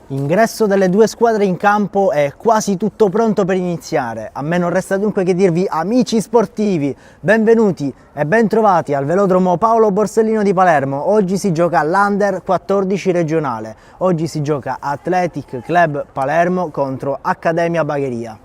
Ingresso delle due squadre in campo è quasi tutto pronto per iniziare. A me non resta dunque che dirvi amici sportivi, benvenuti e bentrovati al velodromo Paolo Borsellino di Palermo. Oggi si gioca l'Under 14 regionale. Oggi si gioca Athletic Club Palermo contro Accademia Bagheria.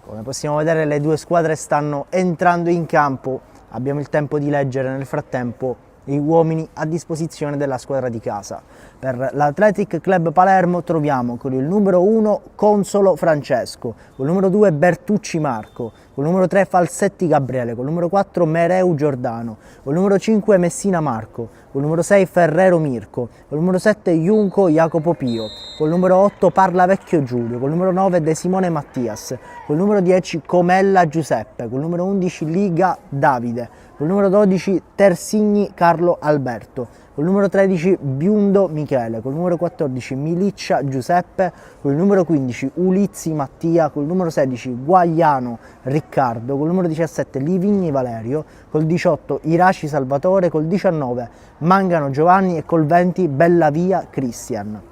Come possiamo vedere le due squadre stanno entrando in campo. Abbiamo il tempo di leggere nel frattempo gli uomini a disposizione della squadra di casa. Per l'Athletic Club Palermo troviamo con il numero 1 Consolo Francesco, con il numero 2 Bertucci Marco, con il numero 3 Falsetti Gabriele, con il numero 4 Mereu Giordano, con il numero 5 Messina Marco, con il numero 6 Ferrero Mirko, con il numero 7 Junco Jacopo Pio, con il numero 8 Parla Vecchio Giulio, con il numero 9 De Simone Mattias, con il numero 10 Comella Giuseppe, con il numero 11 Liga Davide, con il numero 12 Tersigni Carlo Alberto, con il numero 13 Biundo Michele, con il numero 14 Miliccia Giuseppe, con il numero 15 Ulizzi Mattia, con il numero 16 Guagliano Riccardo, con il numero 17 Livigni Valerio, col 18 Iraci Salvatore, col 19 Mangano Giovanni e col 20 Bellavia Cristian.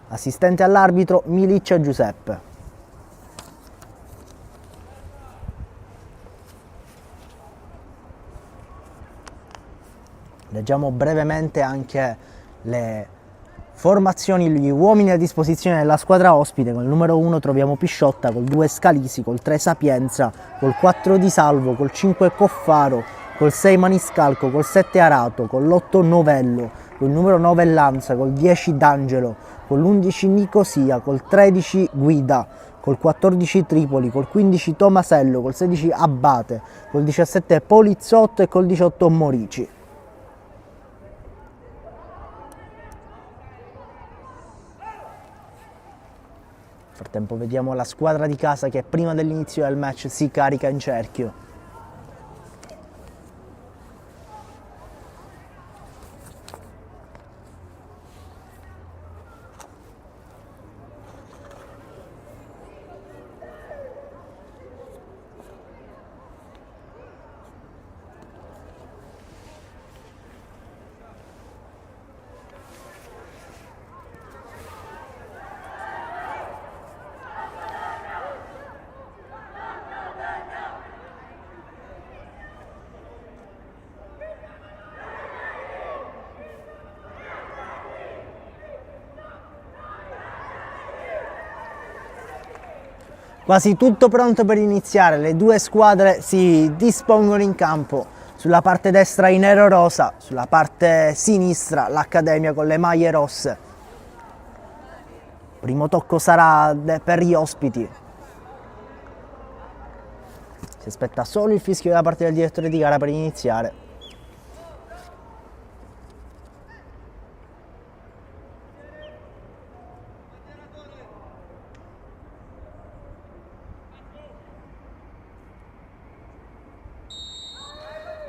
Assistente all'arbitro Miliccia Giuseppe. Leggiamo brevemente anche le formazioni, gli uomini a disposizione della squadra ospite. Con il numero 1 troviamo Pisciotta, col 2 Scalisi, col 3 Sapienza, col 4 Di Salvo, col 5 Coffaro, col 6 Maniscalco, col 7 Arato, con l'8 Novello, col numero 9 Lanza, col 10 D'Angelo, con l'11 Nicosia, col 13 Guida, col 14 Tripoli, col 15 Tomasello, col 16 Abbate, col 17 Polizzotto e col 18 Morici. Nel frattempo vediamo la squadra di casa che prima dell'inizio del match si carica in cerchio. Quasi tutto pronto per iniziare, le due squadre si dispongono in campo. Sulla parte destra i nero-rosa, sulla parte sinistra l'Accademia con le maglie rosse. Primo tocco sarà per gli ospiti. Si aspetta solo il fischio da parte del direttore di gara per iniziare.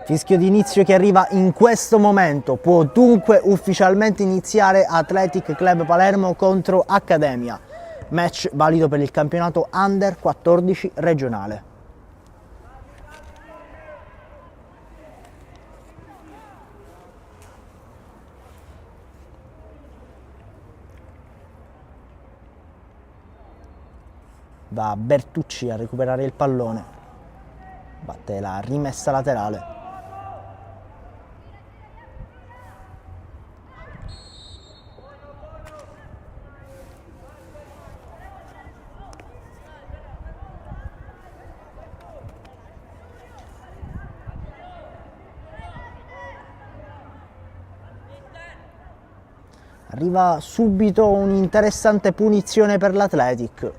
Fischio di inizio che arriva in questo momento, può dunque ufficialmente iniziare Athletic Club Palermo contro Accademia, match valido per il campionato Under 14 regionale. Va Bertucci a recuperare il pallone, batte la rimessa laterale. Arriva subito un'interessante punizione per l'Athletic.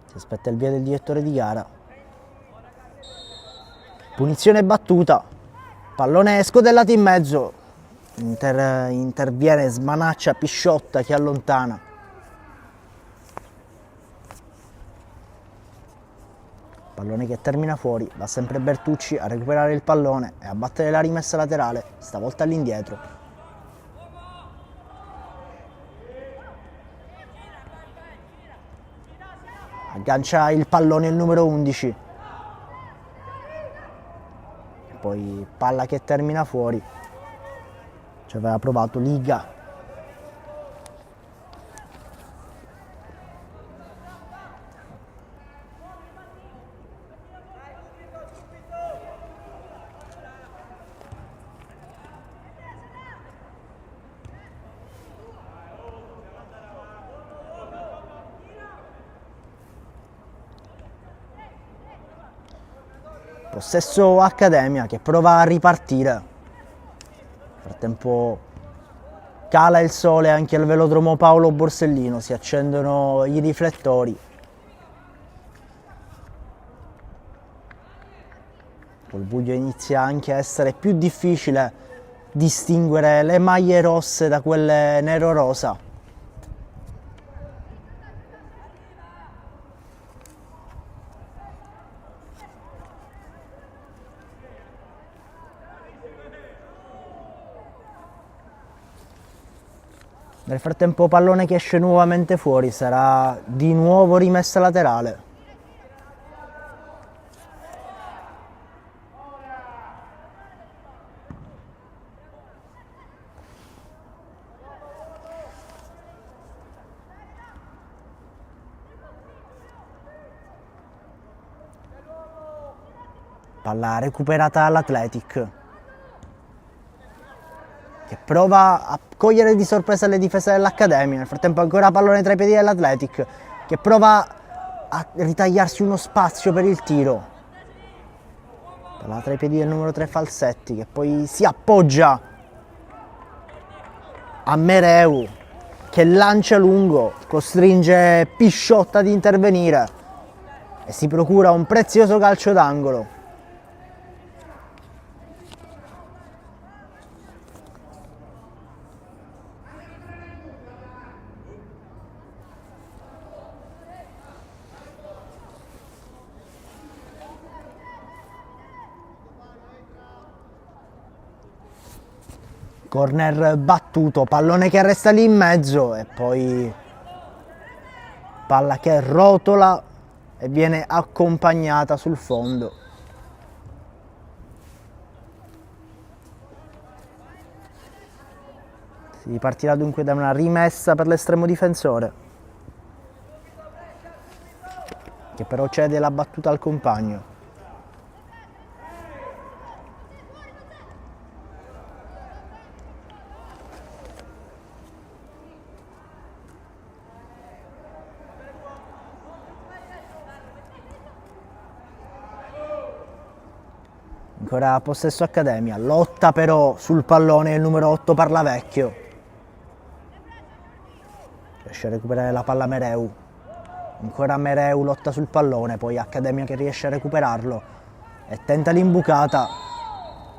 Si aspetta il via del direttore di gara. Punizione battuta. Pallone scodellato in mezzo. Interviene, smanaccia Pisciotta che allontana. Pallone che termina fuori, va sempre Bertucci a recuperare il pallone e a battere la rimessa laterale, stavolta all'indietro. Aggancia il pallone il numero 11, poi palla che termina fuori. Ci aveva provato Liga. Possesso Accademia che prova a ripartire. Nel frattempo cala il sole anche al velodromo Paolo Borsellino, si accendono i riflettori. Col buio inizia anche a essere più difficile distinguere le maglie rosse da quelle nero-rosa. Nel frattempo pallone che esce nuovamente fuori, sarà di nuovo rimessa laterale. Palla recuperata all'Athletic, che prova a cogliere di sorpresa le difese dell'Accademia. Nel frattempo ancora pallone tra i piedi dell'Athletic, che prova a ritagliarsi uno spazio per il tiro. Palla tra i piedi del numero 3 Falsetti, che poi si appoggia a Mereu, che lancia lungo, costringe Pisciotta ad intervenire e si procura un prezioso calcio d'angolo. Corner battuto, pallone che resta lì in mezzo e poi palla che rotola e viene accompagnata sul fondo. Si partirà dunque da una rimessa per l'estremo difensore, che però cede la battuta al compagno. Ancora possesso Accademia, lotta però sul pallone il numero 8 Parlavecchio. Riesce a recuperare la palla Mereu. Ancora Mereu lotta sul pallone, poi Accademia che riesce a recuperarlo e tenta l'imbucata.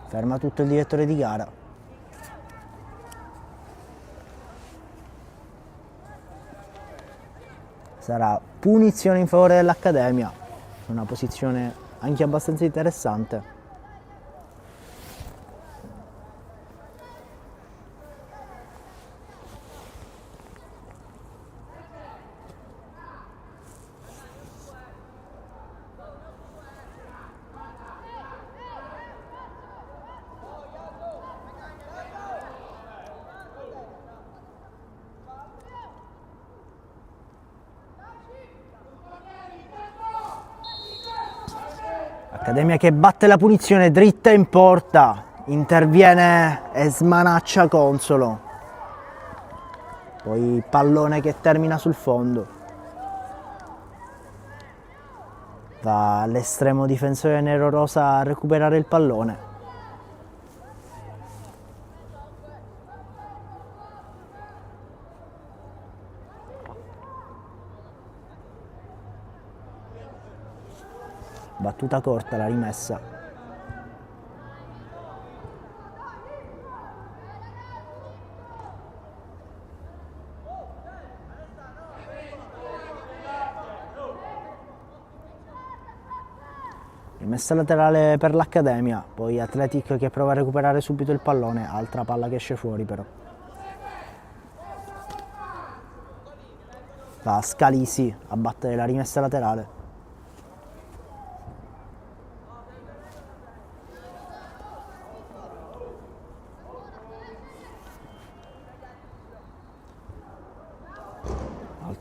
Ferma tutto il direttore di gara. Sarà punizione in favore dell'Accademia. Una posizione anche abbastanza interessante. Accademia che batte la punizione dritta in porta, interviene e smanaccia Consolo. Poi pallone che termina sul fondo. Va all'estremo difensore nero-rosa a recuperare il pallone. Battuta corta, la rimessa. Rimessa laterale per l'Accademia, poi Athletic che prova a recuperare subito il pallone, altra palla che esce fuori però. Va Scalisi a battere la rimessa laterale.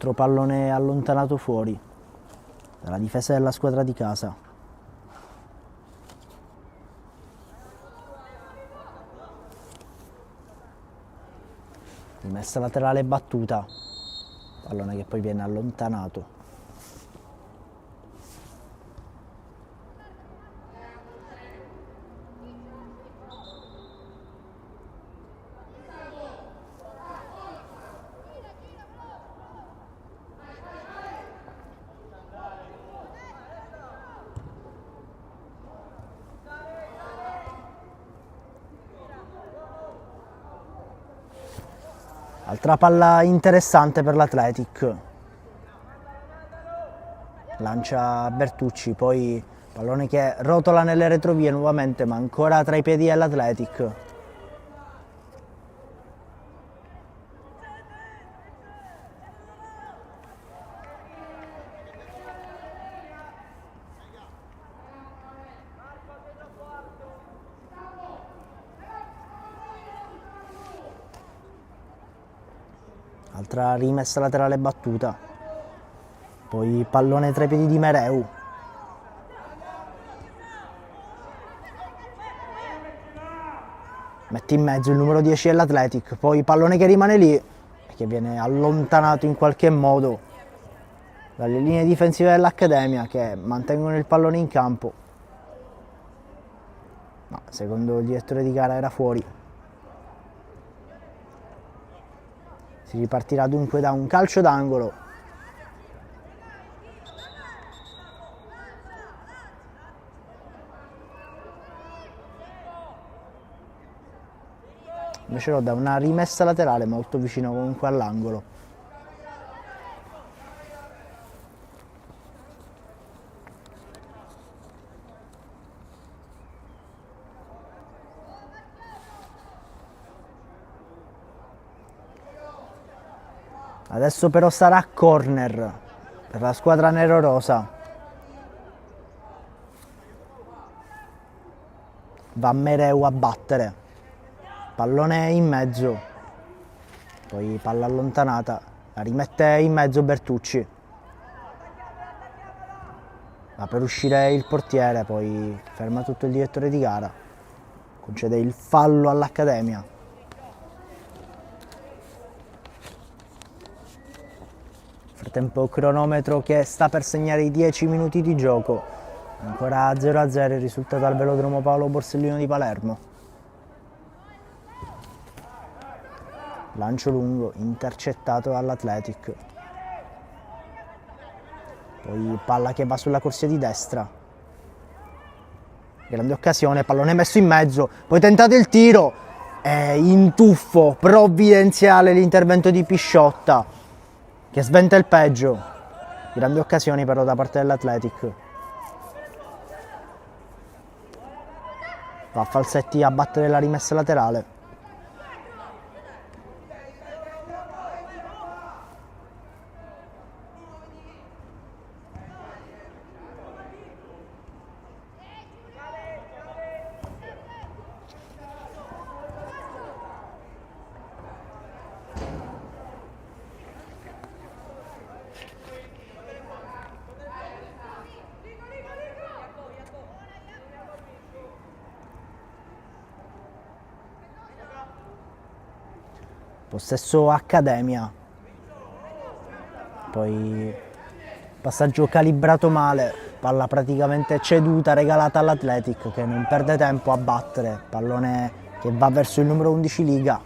Altro pallone allontanato fuori dalla difesa della squadra di casa. Rimessa laterale battuta, pallone che poi viene allontanato. Altra palla interessante per l'Athletic. Lancia Bertucci, poi pallone che rotola nelle retrovie nuovamente, ma ancora tra i piedi dell'Athletic. Altra rimessa laterale battuta, poi pallone tra i piedi di Mereu. Mette in mezzo il numero 10 dell'Athletic, poi pallone che rimane lì e che viene allontanato in qualche modo dalle linee difensive dell'Accademia, che mantengono il pallone in campo, ma secondo il direttore di gara era fuori. Si ripartirà dunque da un calcio d'angolo. Invece lo da una rimessa laterale molto vicino comunque all'angolo. Adesso però sarà corner per la squadra nero-rosa. Va Mereu a battere. Pallone in mezzo. Poi palla allontanata. La rimette in mezzo Bertucci. Va per uscire il portiere, poi ferma tutto il direttore di gara. Concede il fallo all'Accademia. Frattempo cronometro che sta per segnare i 10 minuti di gioco, ancora 0-0 il risultato al velodromo Paolo Borsellino di Palermo. Lancio lungo intercettato dall'Athletic, poi palla che va sulla corsia di destra, grande occasione, pallone messo in mezzo, poi tentato il tiro, in tuffo provvidenziale l'intervento di Pisciotta che sventa il peggio. Grandi occasioni però da parte dell'Athletic. Va Falsetti a battere la rimessa laterale. Possesso Accademia, poi passaggio calibrato male, palla praticamente ceduta, regalata all'Athletic che non perde tempo a battere, pallone che va verso il numero 11 Liga.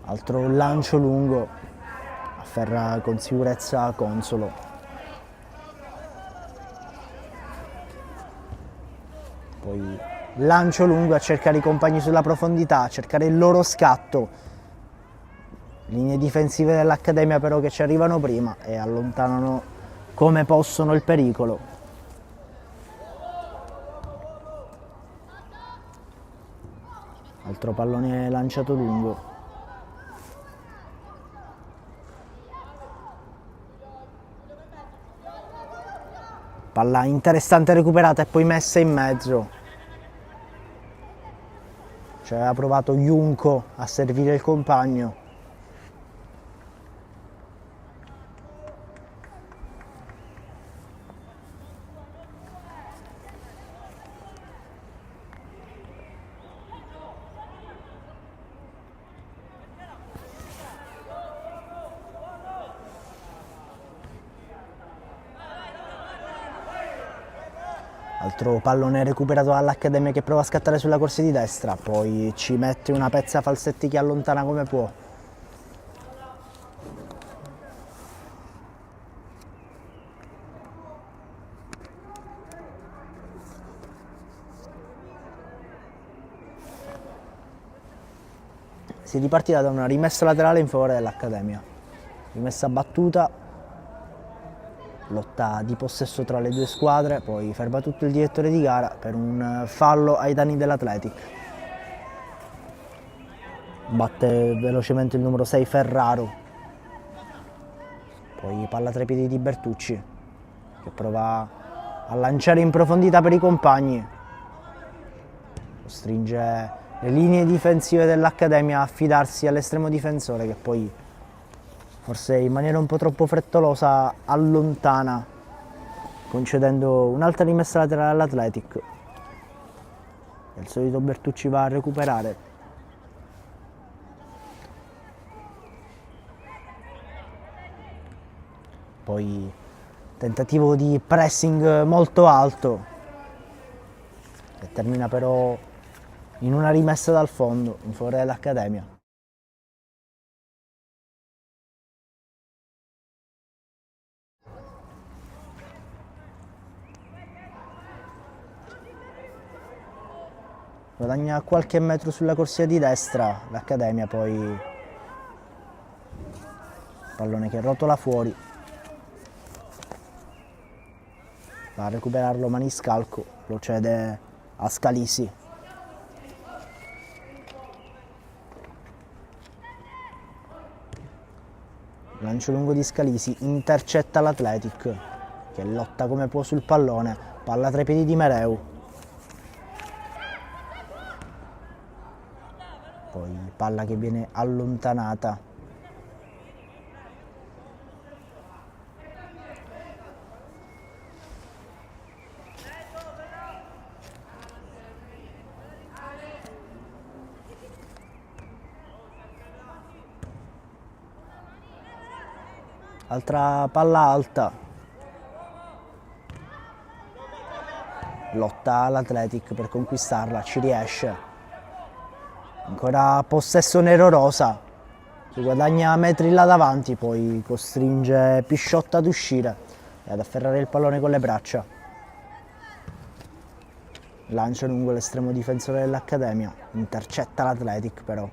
Altro lancio lungo, afferra con sicurezza Consolo. Poi lancio lungo a cercare i compagni sulla profondità, a cercare il loro scatto. Linee difensive dell'Accademia però che ci arrivano prima e allontanano come possono il pericolo. Altro pallone lanciato lungo. Palla interessante recuperata e poi messa in mezzo. ci aveva provato Junco a servire il compagno. Altro pallone recuperato dall'Accademia che prova a scattare sulla corsia di destra, poi ci mette una pezza Falsetti che allontana come può. Si è ripartita da una rimessa laterale in favore dell'Accademia. Rimessa battuta. Lotta di possesso tra le due squadre, poi ferma tutto il direttore di gara per un fallo ai danni dell'Athletic. Batte velocemente il numero 6 Ferraro, poi palla tra i piedi di Bertucci che prova a lanciare in profondità per i compagni, costringe le linee difensive dell'Accademia a affidarsi all'estremo difensore che poi forse in maniera un po' troppo frettolosa allontana, concedendo un'altra rimessa laterale all'Athletic. Il solito Bertucci va a recuperare. Poi tentativo di pressing molto alto che termina però in una rimessa dal fondo in favore dell'Accademia. Guadagna qualche metro sulla corsia di destra l'Accademia, poi pallone che rotola fuori, va a recuperarlo Maniscalco, lo cede a Scalisi. Lancio lungo di Scalisi, intercetta l'Athletic che lotta come può sul pallone, palla tra i piedi di Mereu. Poi palla che viene allontanata. Altra palla alta. Lotta l'Athletic per conquistarla, ci riesce. Ancora possesso nero-rosa, si guadagna metri là davanti, poi costringe Pisciotta ad uscire e ad afferrare il pallone con le braccia. Lancia lungo l'estremo difensore dell'Accademia, intercetta l'Athletic però.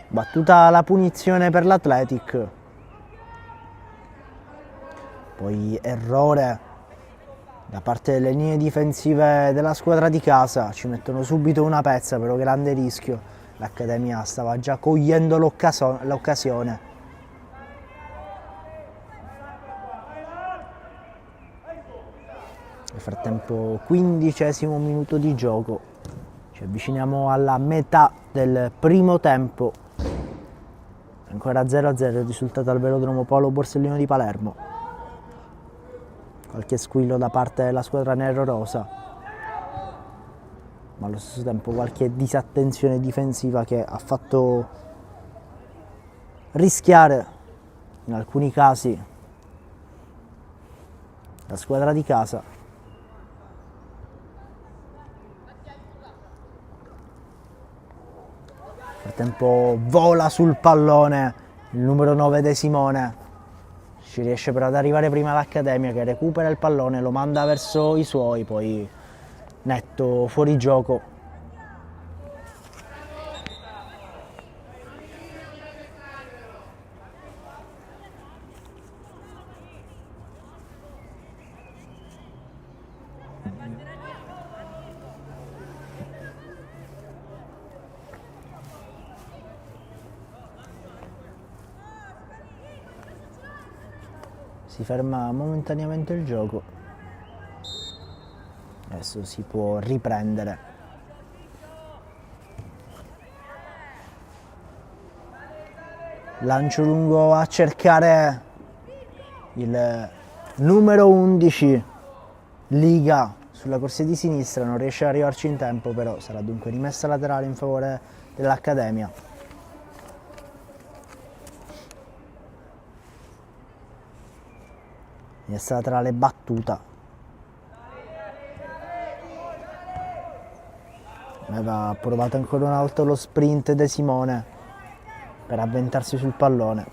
Battuta la punizione per l'Athletic, poi errore da parte delle linee difensive della squadra di casa, ci mettono subito una pezza, però grande rischio, l'Accademia stava già cogliendo l'occasione. Nel frattempo 15° minuto di gioco, ci avviciniamo alla metà del primo tempo. Ancora 0-0 il risultato al velodromo Paolo Borsellino di Palermo. Qualche squillo da parte della squadra nero-rosa, ma allo stesso tempo qualche disattenzione difensiva che ha fatto rischiare in alcuni casi la squadra di casa. Nel frattempo vola sul pallone il numero 9 De Simone, ci riesce però ad arrivare prima l'Accademia che recupera il pallone, lo manda verso i suoi, poi netto fuori gioco. Si ferma momentaneamente il gioco. Adesso si può riprendere. Lancio lungo a cercare il numero 11 Liga sulla corsia di sinistra, non riesce ad arrivarci in tempo, però sarà dunque rimessa laterale in favore dell'Accademia. Rimessa laterale battuta. Aveva provato ancora una volta lo sprint De Simone per avventarsi sul pallone,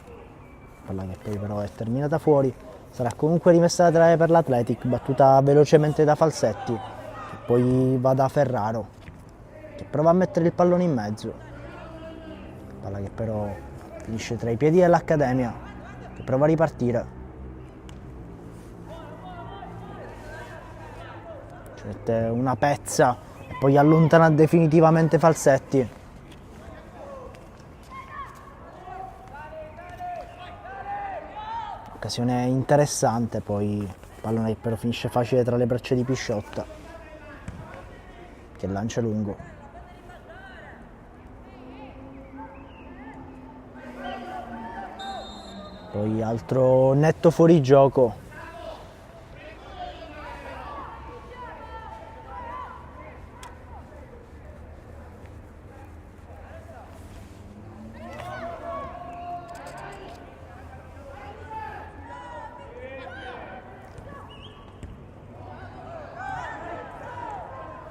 palla che poi però è terminata fuori. Sarà comunque rimessa laterale per l'Athletic, battuta velocemente da Falsetti, che poi va da Ferraro, che prova a mettere il pallone in mezzo, palla che però finisce tra i piedi dell'Accademia, che prova a ripartire. Ci mette una pezza e poi allontana definitivamente Falsetti. Occasione interessante, poi pallone che però finisce facile tra le braccia di Pisciotta, che lancia lungo. Poi altro netto fuorigioco.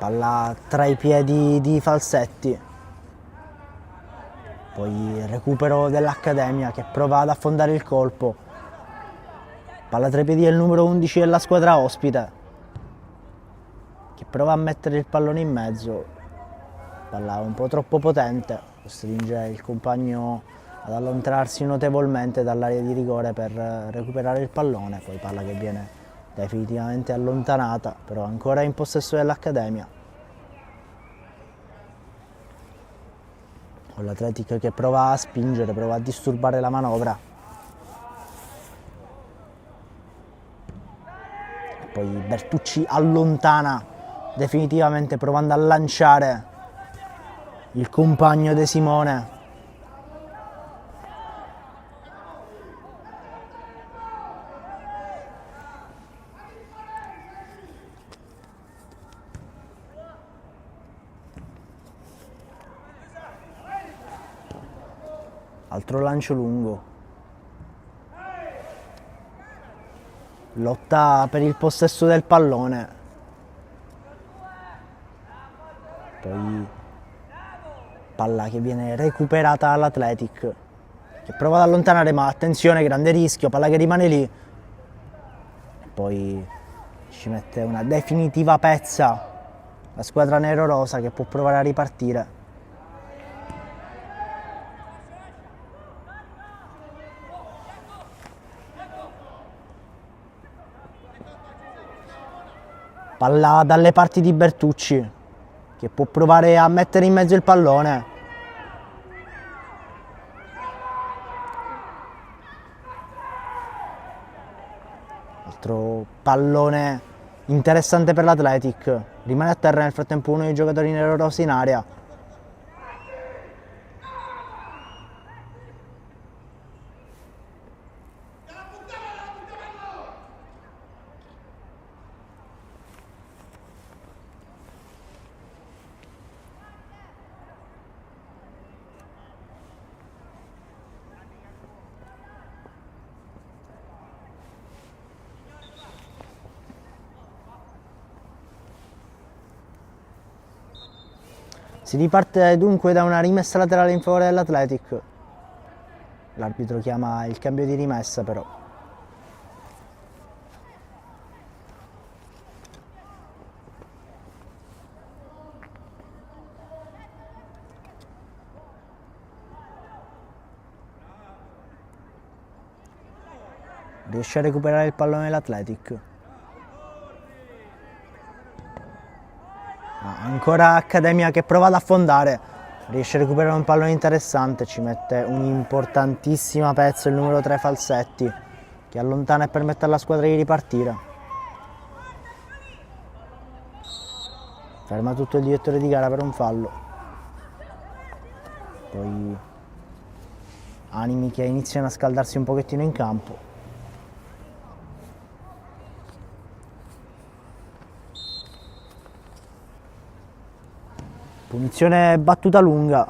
Palla tra i piedi di Falsetti, poi recupero dell'Accademia che prova ad affondare il colpo, palla tra i piedi del numero 11 della squadra ospite, che prova a mettere il pallone in mezzo, palla un po' troppo potente, costringe il compagno ad allontanarsi notevolmente dall'area di rigore per recuperare il pallone, poi palla che viene definitivamente allontanata, però ancora in possesso dell'Accademia. Con l'Athletic che prova a spingere, prova a disturbare la manovra. E poi Bertucci allontana definitivamente provando a lanciare il compagno De Simone. Altro lancio lungo. Lotta per il possesso del pallone. Poi palla che viene recuperata dall'Athletic, che prova ad allontanare, ma attenzione, grande rischio, palla che rimane lì. E poi ci mette una definitiva pezza la squadra nero-rosa, che può provare a ripartire. Palla dalle parti di Bertucci, che può provare a mettere in mezzo il pallone. Altro pallone interessante per l'Athletic. Rimane a terra nel frattempo uno dei giocatori nero-rossi in area. Si riparte dunque da una rimessa laterale in favore dell'Athletic. L'arbitro chiama il cambio di rimessa però. Riesce a recuperare il pallone dell'Athletic. Ancora Accademia che prova ad affondare, riesce a recuperare un pallone interessante, ci mette un'importantissima pezza il numero 3 Falsetti, che allontana e permette alla squadra di ripartire. Ferma tutto il direttore di gara per un fallo. Poi animi che iniziano a scaldarsi un pochettino in campo. Punizione battuta lunga,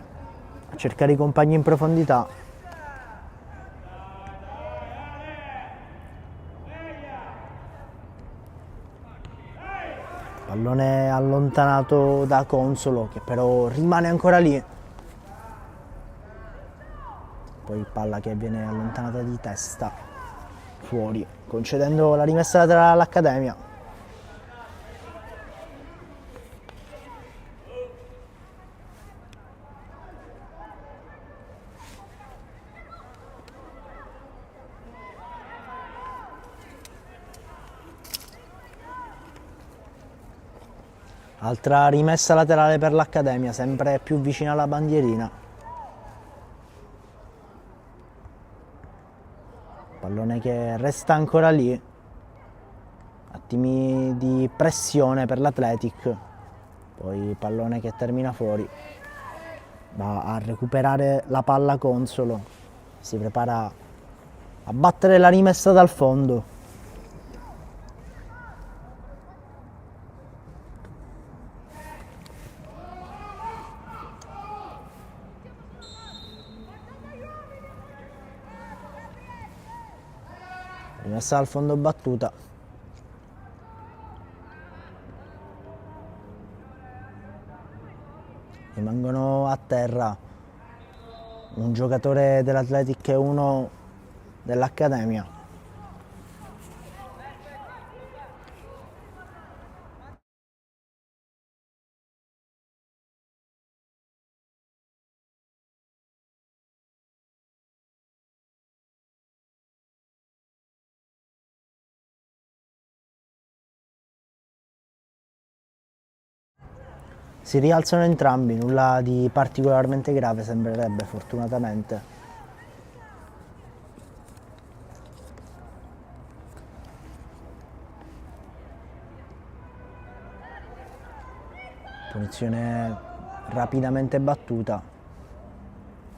a cercare i compagni in profondità. Pallone allontanato da Consolo, che però rimane ancora lì. Poi palla che viene allontanata di testa fuori, concedendo la rimessa laterale all'Accademia. Altra rimessa laterale per l'Accademia, sempre più vicina alla bandierina. Pallone che resta ancora lì. Attimi di pressione per l'Athletic. Poi pallone che termina fuori. Va a recuperare la palla Consolo. Si prepara a battere la rimessa dal fondo. Rimessa al fondo battuta. Rimangono a terra un giocatore dell'Athletic e uno dell'Accademia. Si rialzano entrambi, nulla di particolarmente grave sembrerebbe, fortunatamente. Punizione rapidamente battuta.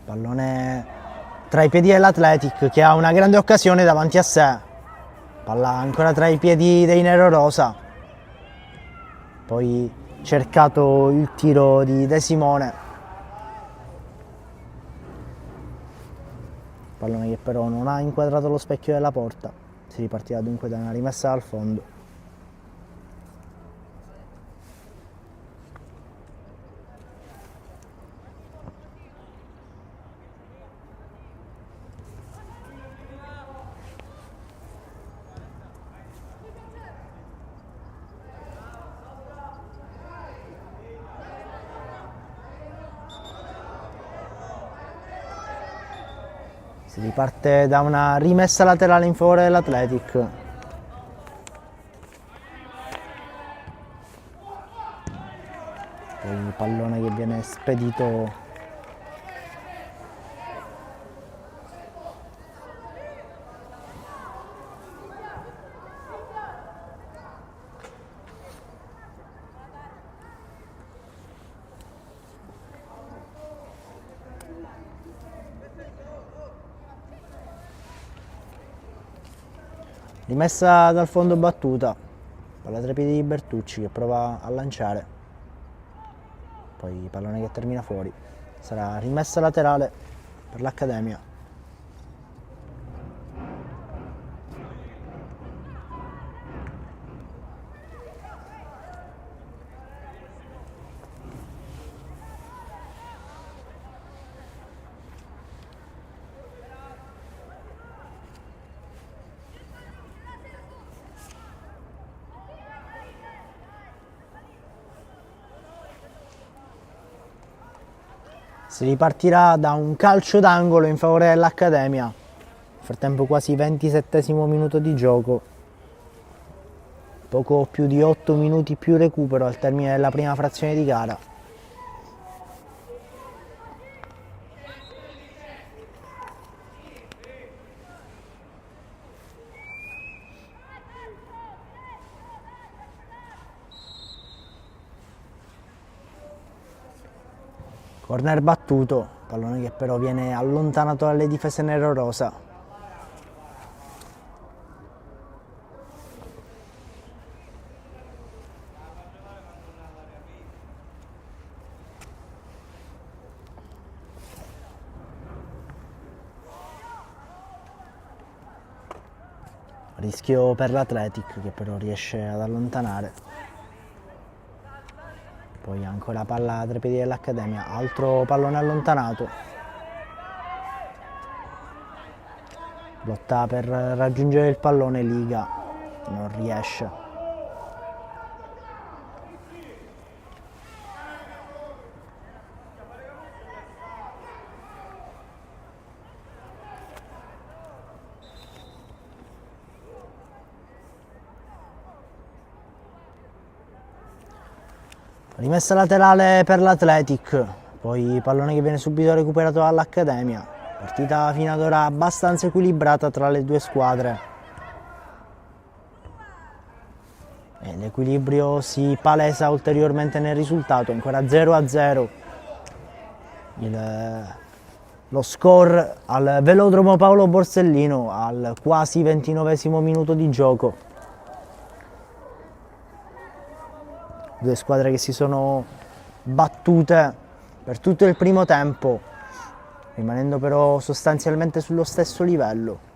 Pallone tra i piedi dell'Athletic che ha una grande occasione davanti a sé. Palla ancora tra i piedi dei Nerorosa. Poi cercato il tiro di De Simone. Pallone che però non ha inquadrato lo specchio della porta. Si ripartirà dunque da una rimessa dal fondo. Si riparte da una rimessa laterale in favore dell'Athletic. Poi il pallone che viene spedito rimessa dal fondo battuta, palla tra i piedi di Bertucci che prova a lanciare, poi pallone che termina fuori, sarà rimessa laterale per l'Accademia. Si ripartirà da un calcio d'angolo in favore dell'Accademia. Nel frattempo quasi 27esimo minuto di gioco. Poco più di 8 minuti più recupero al termine della prima frazione di gara. Corner battuto, pallone che però viene allontanato dalle difese nero-rosa. Rischio per l'Athletic che però riesce ad allontanare. Poi ancora palla tra i piedi dell'Accademia, altro pallone allontanato. Lotta per raggiungere il pallone, Liga non riesce. Rimessa laterale per l'Athletic, poi pallone che viene subito recuperato dall'Accademia. Partita fino ad ora abbastanza equilibrata tra le due squadre. E l'equilibrio si palesa ulteriormente nel risultato, ancora 0-0. Lo score al Velodromo Paolo Borsellino al quasi 29esimo minuto di gioco. Due squadre che si sono battute per tutto il primo tempo, rimanendo però sostanzialmente sullo stesso livello.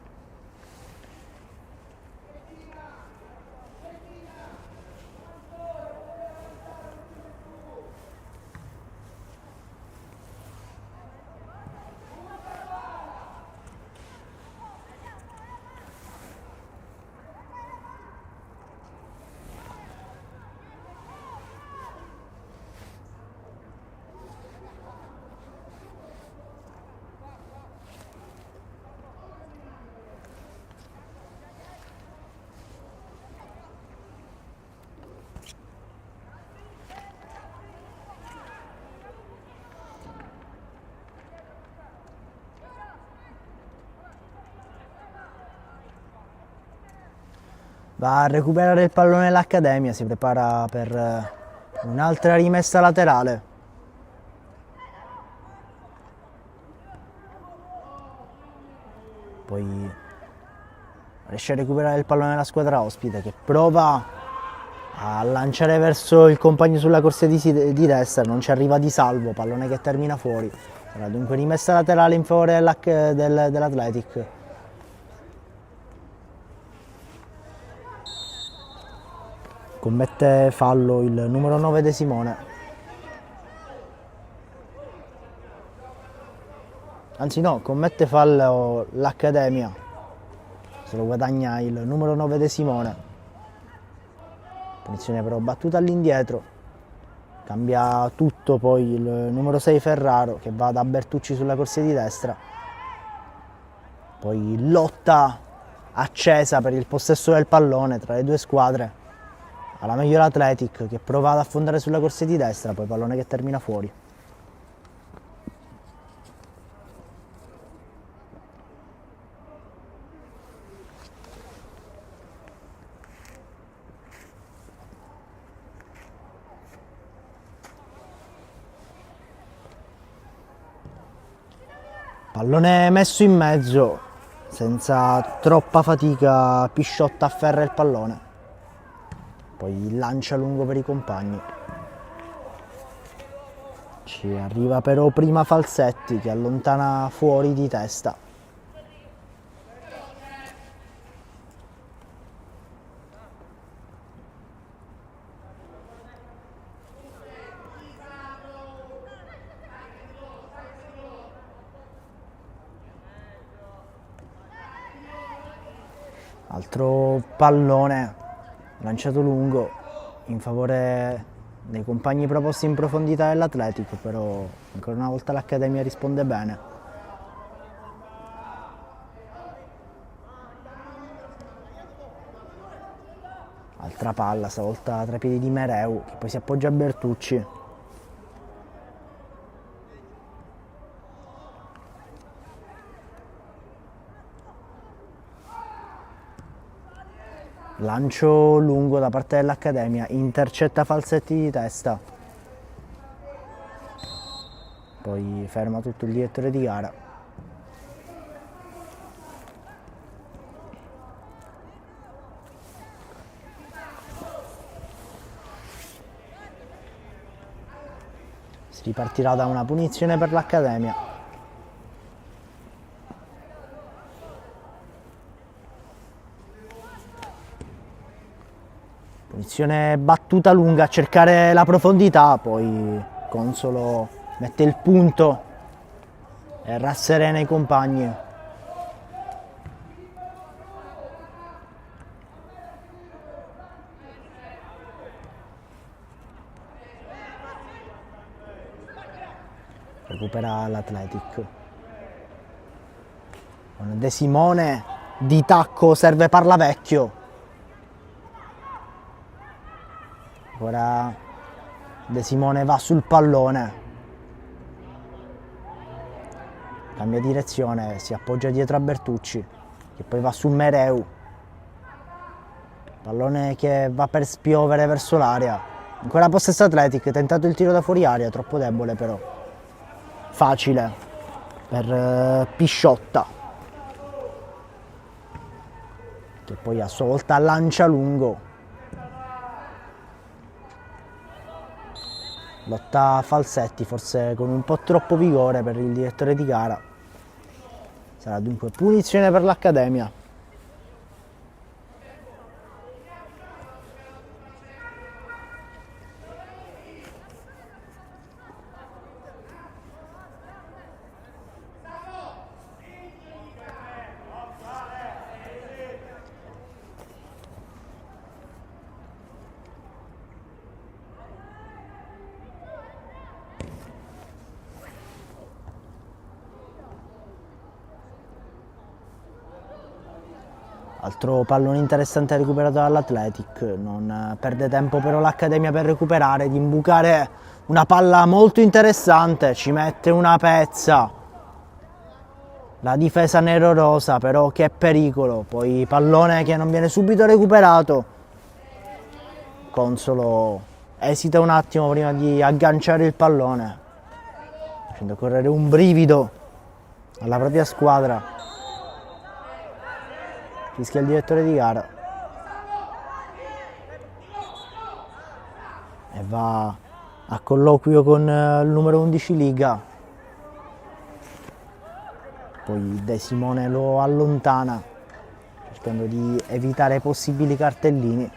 Va a recuperare il pallone l'Accademia, si prepara per un'altra rimessa laterale. Poi riesce a recuperare il pallone la squadra ospite che prova a lanciare verso il compagno sulla corsia di destra, non ci arriva di salvo, pallone che termina fuori. Sarà dunque rimessa laterale in favore dell'Athletic. Commette fallo il numero 9 De Simone. Anzi no, commette fallo l'Accademia. Se lo guadagna il numero 9 De Simone. Punizione però battuta all'indietro. Cambia tutto poi il numero 6 Ferraro che va da Bertucci sulla corsia di destra. Poi lotta accesa per il possesso del pallone tra le due squadre. Alla meglio l'Athletic che prova ad affondare sulla corsia di destra, poi pallone che termina fuori. Pallone messo in mezzo, senza troppa fatica Pisciotta afferra il pallone. Poi lancia lungo per i compagni. Ci arriva però prima Falsetti che allontana fuori di testa. Altro pallone lanciato lungo in favore dei compagni proposti in profondità dell'Atletico, però ancora una volta l'Accademia risponde bene. Altra palla, stavolta tra i piedi di Mereu, che poi si appoggia a Bertucci. Lancio lungo da parte dell'Accademia, intercetta Falsetti di testa. poi ferma tutto il direttore di gara. Si ripartirà da una punizione per l'Accademia. Punizione battuta lunga a cercare la profondità, poi Consolo mette il punto e rasserena i compagni. Recupera l'Athletic. Con De Simone di tacco serve Parlavecchio. Ora De Simone va sul pallone. Cambia direzione, si appoggia dietro a Bertucci, che poi va su Mereu. Pallone che va per spiovere verso l'area. Ancora possesso Athletic, tentato il tiro da fuori area, troppo debole però. Facile per Pisciotta, che poi a sua volta lancia lungo. Lotta a falsetti, forse con un po' troppo vigore per il direttore di gara. Sarà dunque punizione per l'Accademia. Altro pallone interessante recuperato dall'Athletic, non perde tempo però l'Accademia per recuperare, di imbucare una palla molto interessante, ci mette una pezza. La difesa nero-rosa, però che pericolo, poi pallone che non viene subito recuperato. Consolo esita un attimo prima di agganciare il pallone, facendo correre un brivido alla propria squadra. Fischia il direttore di gara e va a colloquio con il numero 11 Liga. Poi De Simone lo allontana cercando di evitare possibili cartellini.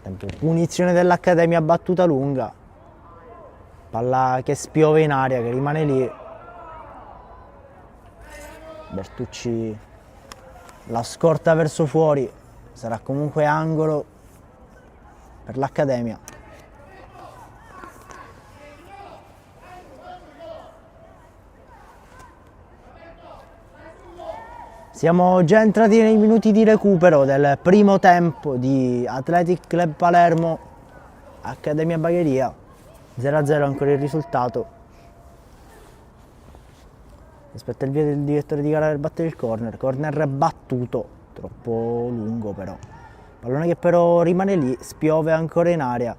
Tempo punizione dell'Accademia, battuta lunga, palla che spiove in aria, che rimane lì. Bertucci la scorta verso fuori, sarà comunque angolo per l'Accademia. Siamo già entrati nei minuti di recupero del primo tempo di Athletic Club Palermo Accademia Bagheria. 0-0 ancora il risultato. Aspetta il via del direttore di gara per battere il corner battuto, troppo lungo però. Pallone che però rimane lì, spiove ancora in aria.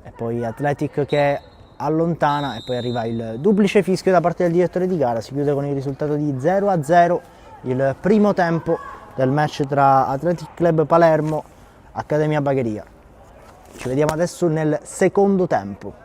E poi Athletic che allontana e poi arriva il duplice fischio da parte del direttore di gara. Si chiude con il risultato di 0-0 il primo tempo del match tra Athletic Club Palermo Accademia Bagheria. Ci vediamo adesso nel secondo tempo.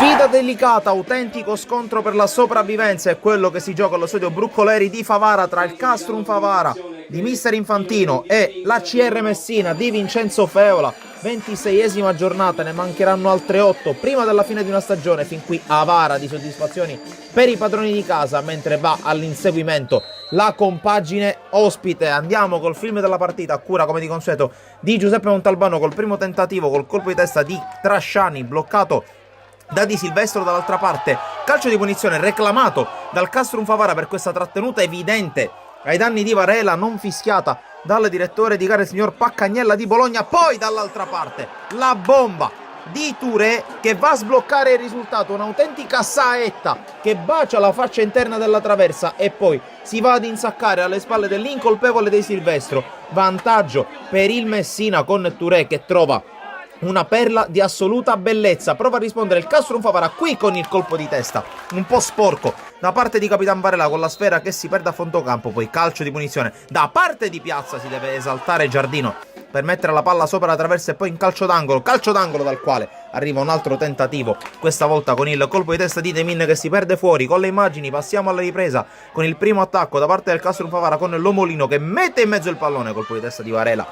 Sfida delicata, autentico scontro per la sopravvivenza, è quello che si gioca allo stadio Bruccoleri di Favara tra il Castrum Favara di mister Infantino e la CR Messina di Vincenzo Feola. 26esima giornata, ne mancheranno altre 8 prima della fine di una stagione fin qui avara di soddisfazioni per i padroni di casa, mentre va all'inseguimento la compagine ospite. Andiamo col film della partita a cura, come di consueto, di Giuseppe Montalbano, col primo tentativo col colpo di testa di Trasciani bloccato da Di Silvestro. Dall'altra parte calcio di punizione reclamato dal Castrum Favara per questa trattenuta evidente ai danni di Varela, non fischiata dal direttore di gara il signor Paccagnella di Bologna. Poi dall'altra parte la bomba di Touré che va a sbloccare il risultato, un'autentica saetta che bacia la faccia interna della traversa e poi si va ad insaccare alle spalle dell'incolpevole De Silvestro. Vantaggio per il Messina con Touré che trova una perla di assoluta bellezza. Prova a rispondere il Castrum Favara qui con il colpo di testa un po' sporco da parte di Capitan Varela con la sfera che si perde a fondocampo. Poi calcio di punizione da parte di Piazza, si deve esaltare Giardino per mettere la palla sopra la traversa e poi in calcio d'angolo dal quale arriva un altro tentativo, questa volta con il colpo di testa di Temin che si perde fuori. Con le immagini passiamo alla ripresa con il primo attacco da parte del Castrum Favara con Lomolino che mette in mezzo il pallone, colpo di testa di Varela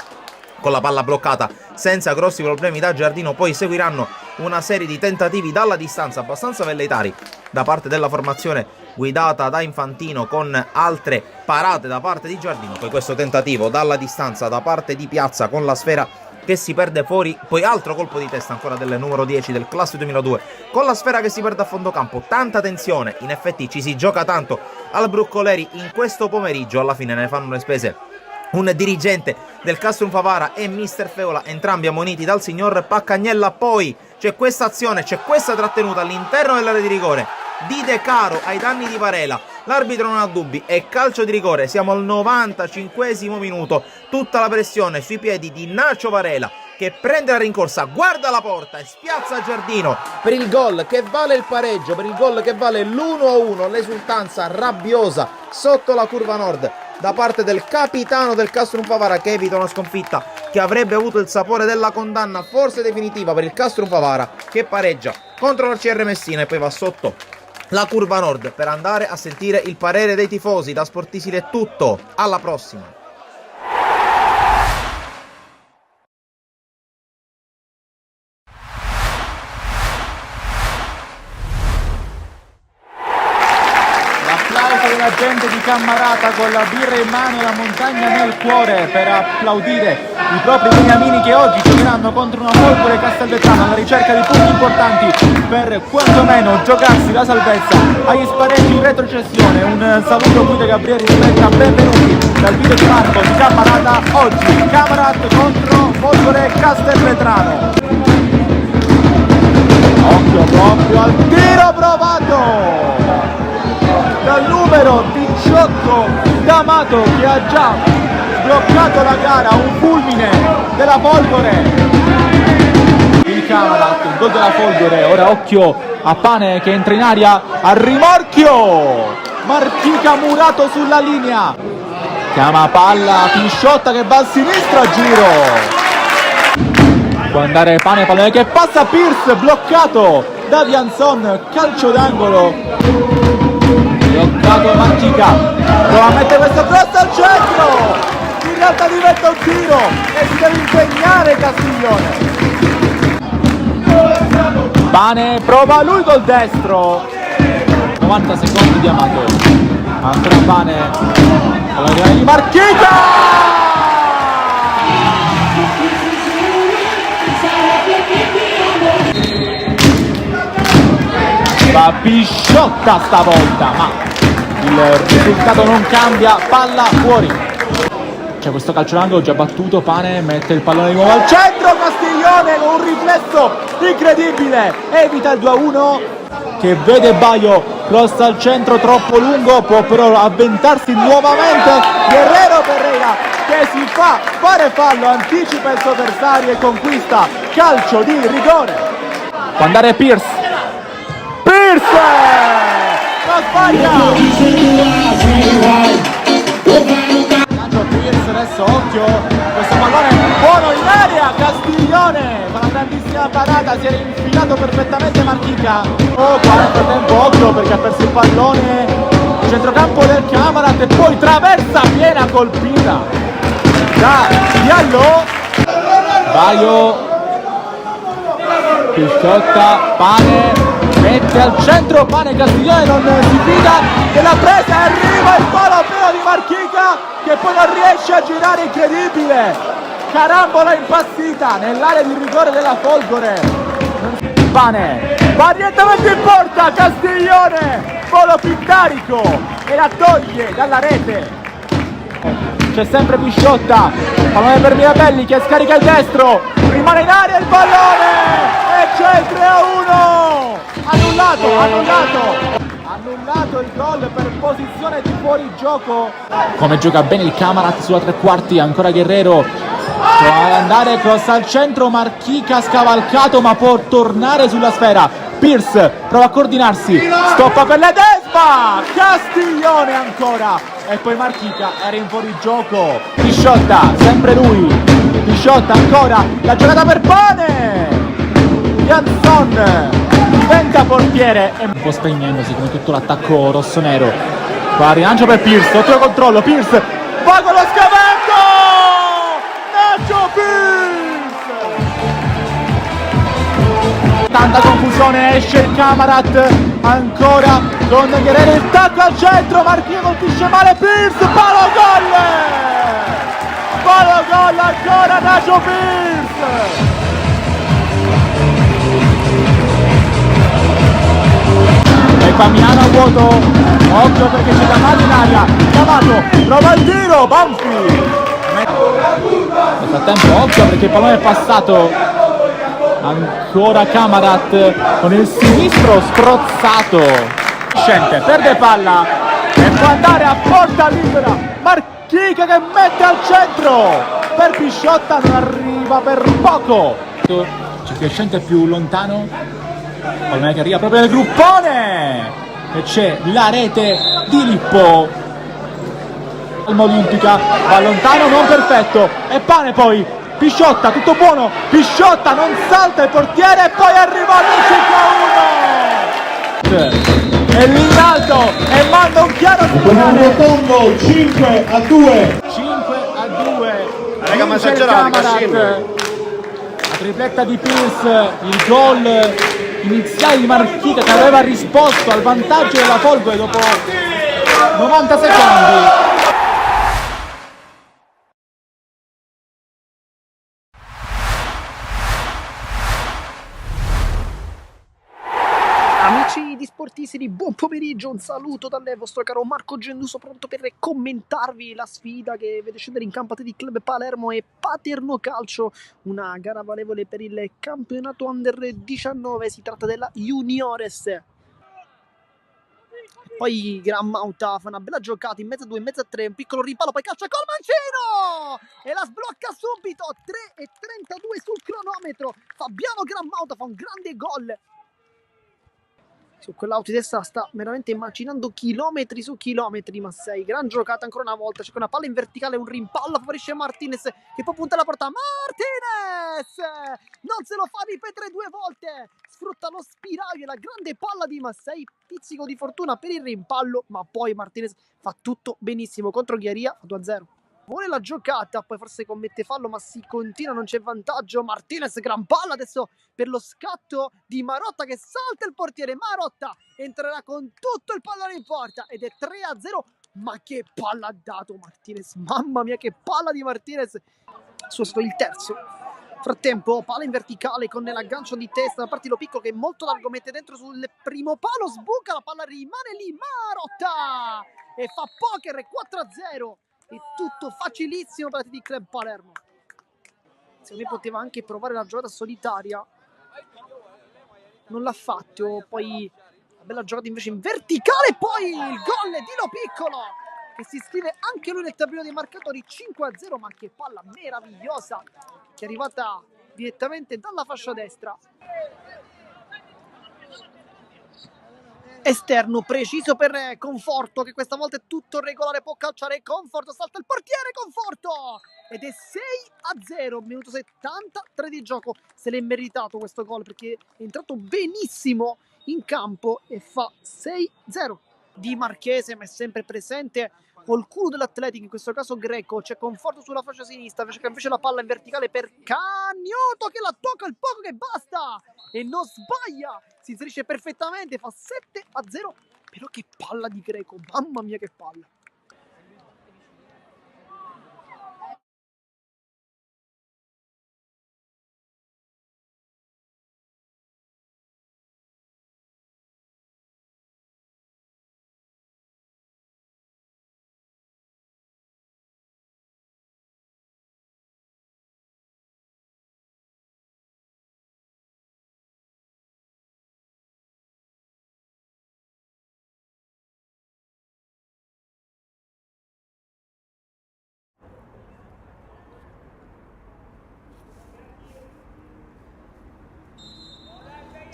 con la palla bloccata senza grossi problemi da Giardino. Poi seguiranno una serie di tentativi dalla distanza abbastanza velleitari da parte della formazione guidata da Infantino, con altre parate da parte di Giardino. Poi questo tentativo dalla distanza da parte di Piazza con la sfera che si perde fuori. Poi altro colpo di testa ancora del numero 10 del Classe 2002 con la sfera che si perde a fondo campo. Tanta tensione, in effetti ci si gioca tanto al Broccoleri in questo pomeriggio. Alla fine ne fanno le spese un dirigente del Castrum Favara e Mister Feola, entrambi ammoniti dal signor Paccagnella. Poi c'è questa azione, c'è questa trattenuta all'interno dell'area di rigore di De Caro ai danni di Varela. L'arbitro non ha dubbi, è calcio di rigore. Siamo al 95esimo minuto, tutta la pressione sui piedi di Nacho Varela che prende la rincorsa, guarda la porta e spiazza Giardino per il gol che vale il pareggio, per il gol che vale l'1-1. L'esultanza rabbiosa sotto la curva nord da parte del capitano del Castrum Favara che evita una sconfitta che avrebbe avuto il sapore della condanna forse definitiva per il Castrum Favara, che pareggia contro l'ACR Messina e poi va sotto la curva nord per andare a sentire il parere dei tifosi. Da Sportisil è tutto, alla prossima. La gente di Cammarata con la birra in mano e la montagna nel cuore per applaudire i propri beniamini che oggi giocheranno contro una Folgore Castelvetrano alla ricerca di punti importanti per quantomeno giocarsi la salvezza agli spareggi in retrocessione. Un saluto qui da Gabriele Rivetta, benvenuti dal video di Marco di Cammarata. Oggi Camarat contro Folgore Castelvetrano. Occhio proprio al tiro provato dal numero 18 D'Amato che ha già sbloccato la gara, un fulmine della Folgore. Il Camarat, il gol della Folgore. Ora occhio a Pane che entra in aria a rimorchio, Marchica murato sulla linea, chiama palla Pisciotta che va a sinistra a giro, può andare Pane, pallone che passa Pierce, bloccato da Vianzon, calcio d'angolo. Bloccato Marchica, prova a mettere questo cross al centro, in realtà diventa un tiro e si deve impegnare Castiglione. Pane prova lui col destro, 90 secondi di Amato, ancora Pane con la di Marchica, va Pisciotta stavolta, ma il risultato non cambia, palla fuori. C'è questo calcio d'angolo già battuto, Pane mette il pallone di nuovo al centro, Castiglione con un riflesso incredibile evita il 2-1 che vede Baio, cross al centro troppo lungo, può però avventarsi nuovamente Guerrero Ferreira che si fa fare fallo, anticipa il suo avversario e conquista calcio di rigore. Può andare Pierce, la sbaglia, Pierce adesso occhio, questo pallone buono in aria, Castiglione fa una grandissima parata, si era infilato perfettamente Marchica. Oh, qua nel frattempo occhio perché ha perso il pallone, centrocampo del Camarat e poi traversa piena colpita da Diallo. Baio, Pisciotta, Pane mette al centro, Pane, Castiglione non si fida della presa, arriva il palo pieno di Marchica che poi non riesce a girare, incredibile, carambola impazzita nell'area di rigore della Folgore. Pane va direttamente in porta, Castiglione, volo più carico e la toglie dalla rete. C'è sempre Pisciotta, pallone per Mirabelli che scarica il destro, rimane in aria il pallone e c'è il 3-1! Annullato il gol per posizione di fuorigioco. Come gioca bene il Camarat sulla tre quarti, ancora Guerrero. Prova ad andare, cross al centro, Marchica scavalcato ma può tornare sulla sfera. Pierce prova a coordinarsi, stoppa per Ledesma, Castiglione ancora e poi Marchica era in fuorigioco. Pisciotta, sempre lui, Pisciotta ancora, la giocata per Pane, Janson diventa portiere e un po' spegnendosi come tutto l'attacco rossonero. Qua rilancio per Pierce, ottimo controllo, Pierce va con lo scavetto, Nacho Pierce. Tanta confusione, esce il Camarat ancora con Guerrero, il tacco al centro, Marchino colpisce male Pierce, palo gol ancora Nacho Pierce. E Famiano a vuoto, occhio perché c'è Camato in aria, Camato prova il tiro, Banfi. Nel frattempo occhio perché il pallone è passato. Ancora Camarat con il sinistro strozzato. Scende, perde palla e può andare a porta libera. Marchica che mette al centro. Per Pisciotta non arriva per poco. C'è Crescente più lontano. Pallone che arriva proprio nel gruppone. E c'è la rete di Lippo. Palma olimpica, va lontano, non perfetto. E Pane poi. Pisciotta, tutto buono, Pisciotta non salta il portiere e poi arriva il 5-1 e lì in alto e manda un chiaro Rotondo 5-2. 5-2. Raga, ma Vince il esagerato, Camarat. La tripletta di Pierce, il gol iniziale di Marchica che aveva risposto al vantaggio della Folgore dopo 90 secondi. Amici di Sportissimi, buon pomeriggio, un saluto dal vostro caro Marco Genduso, pronto per commentarvi la sfida che vede scendere in campo Athletic Club Palermo e Paterno Calcio, una gara valevole per il campionato Under 19, si tratta della Juniores. Poi Gran Mauta fa una bella giocata in mezzo a 2, in mezzo a 3, un piccolo rimpallo, poi calcia col mancino e la sblocca subito, 3:32 sul cronometro, Fabiano Gran Mauta fa un grande gol. Su quell'auto di destra sta veramente macinando chilometri su chilometri Massei. Gran giocata ancora una volta, c'è una palla in verticale, un rimpallo, favorisce Martinez che può puntare la porta. Martinez non se lo fa ripetere due volte, sfrutta lo spiraglio e la grande palla di Massei, pizzico di fortuna per il rimpallo, ma poi Martinez fa tutto benissimo contro Ghiaria, fa 2-0. Vuole la giocata, poi forse commette fallo, ma si continua, non c'è vantaggio. Martinez, gran palla adesso per lo scatto di Marotta che salta il portiere. Marotta entrerà con tutto il pallone in porta ed è 3-0. Ma che palla ha dato Martinez, mamma mia che palla di Martinez. Su il terzo. Frattempo, palla in verticale con l'aggancio di testa da parte di Lo Piccolo che è molto largo, mette dentro sul primo palo, sbuca, la palla rimane lì. Marotta e fa poker, 4-0. È tutto facilissimo per Athletic Club Palermo. Secondo me poteva anche provare la giocata solitaria, non l'ha fatto. Poi una bella giocata invece in verticale, poi il gol di Lo Piccolo che si iscrive anche lui nel tabellone dei marcatori, 5-0. Ma che palla meravigliosa che è arrivata direttamente dalla fascia destra. Esterno preciso per Conforto che questa volta è tutto regolare, può calciare Conforto, salta il portiere Conforto ed è 6-0, minuto 73 di gioco. Se l'è meritato questo gol perché è entrato benissimo in campo e fa 6-0. Di Marchese ma è sempre presente col culo dell'Atletic, in questo caso Greco, c'è Conforto sulla fascia sinistra, invece la palla in verticale per Cagnoto che la tocca il poco che basta e non sbaglia, si inserisce perfettamente, fa 7-0. Però che palla di Greco, mamma mia che palla.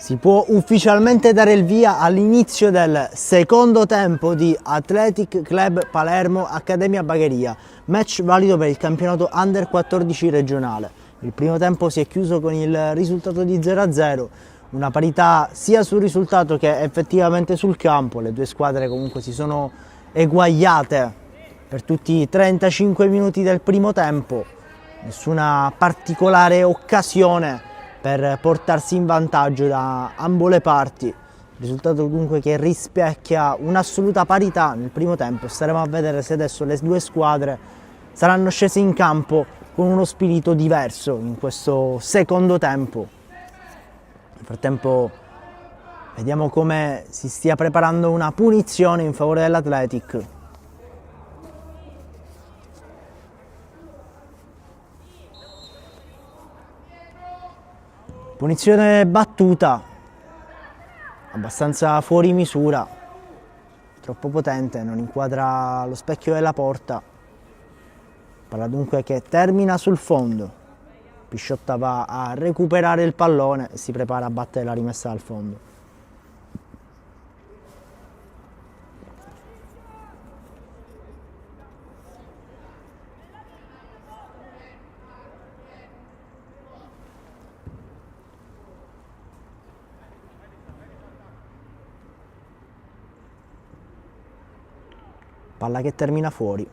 Si può ufficialmente dare il via all'inizio del secondo tempo di Athletic Club Palermo Accademia Bagheria, match valido per il campionato Under 14 regionale. Il primo tempo si è chiuso con il risultato di 0-0, una parità sia sul risultato che effettivamente sul campo. Le due squadre comunque si sono eguagliate per tutti i 35 minuti del primo tempo, nessuna particolare occasione per portarsi in vantaggio da ambo le parti. Risultato dunque che rispecchia un'assoluta parità nel primo tempo. Staremo a vedere se adesso le due squadre saranno scese in campo con uno spirito diverso in questo secondo tempo. Nel frattempo vediamo come si stia preparando una punizione in favore dell'Athletic. Punizione battuta, abbastanza fuori misura, troppo potente, non inquadra lo specchio della porta. Palla dunque che termina sul fondo. Pisciotta va a recuperare il pallone e si prepara a battere la rimessa al fondo. Palla che termina fuori.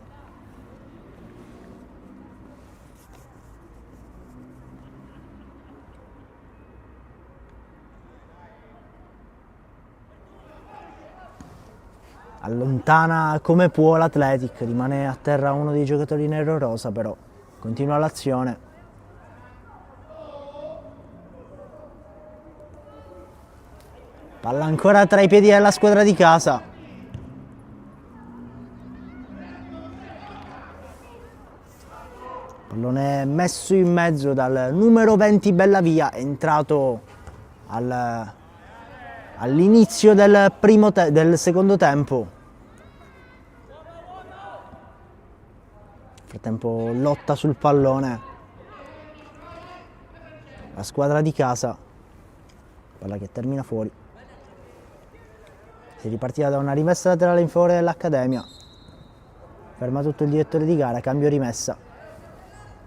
Allontana come può l'Athletic, rimane a terra uno dei giocatori nero-rosa, però continua l'azione. Palla ancora tra i piedi della squadra di casa. Pallone messo in mezzo dal numero 20 Bellavia, entrato all'inizio del secondo tempo. Nel frattempo lotta sul pallone la squadra di casa, palla che termina fuori. Si è ripartita da una rimessa laterale in favore dell'Accademia. Ferma tutto il direttore di gara, cambio rimessa.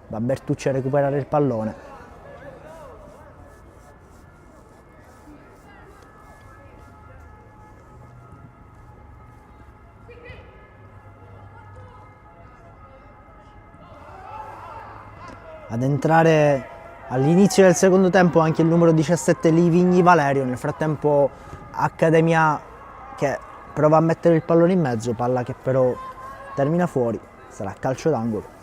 Va Bertucci a recuperare il pallone. Ad entrare all'inizio del secondo tempo anche il numero 17 Livigni Valerio. Nel frattempo Accademia che prova a mettere il pallone in mezzo, palla che però termina fuori, sarà calcio d'angolo.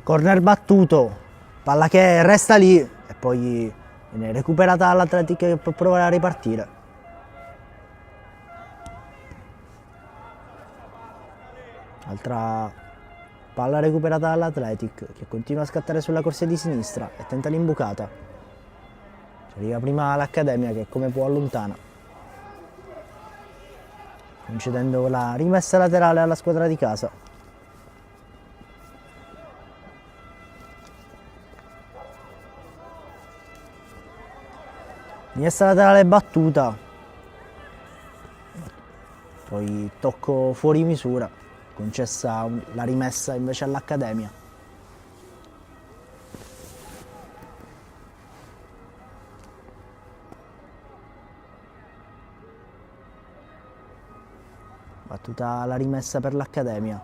Corner battuto, palla che resta lì e poi viene recuperata dall'Athletic che può provare a ripartire. Altra palla recuperata dall'Athletic che continua a scattare sulla corsia di sinistra e tenta l'imbucata. Ci arriva prima l'Accademia che come può allontana, concedendo la rimessa laterale alla squadra di casa. Rimessa laterale battuta, poi tocco fuori misura, concessa la rimessa invece all'Accademia. Battuta la rimessa per l'Accademia,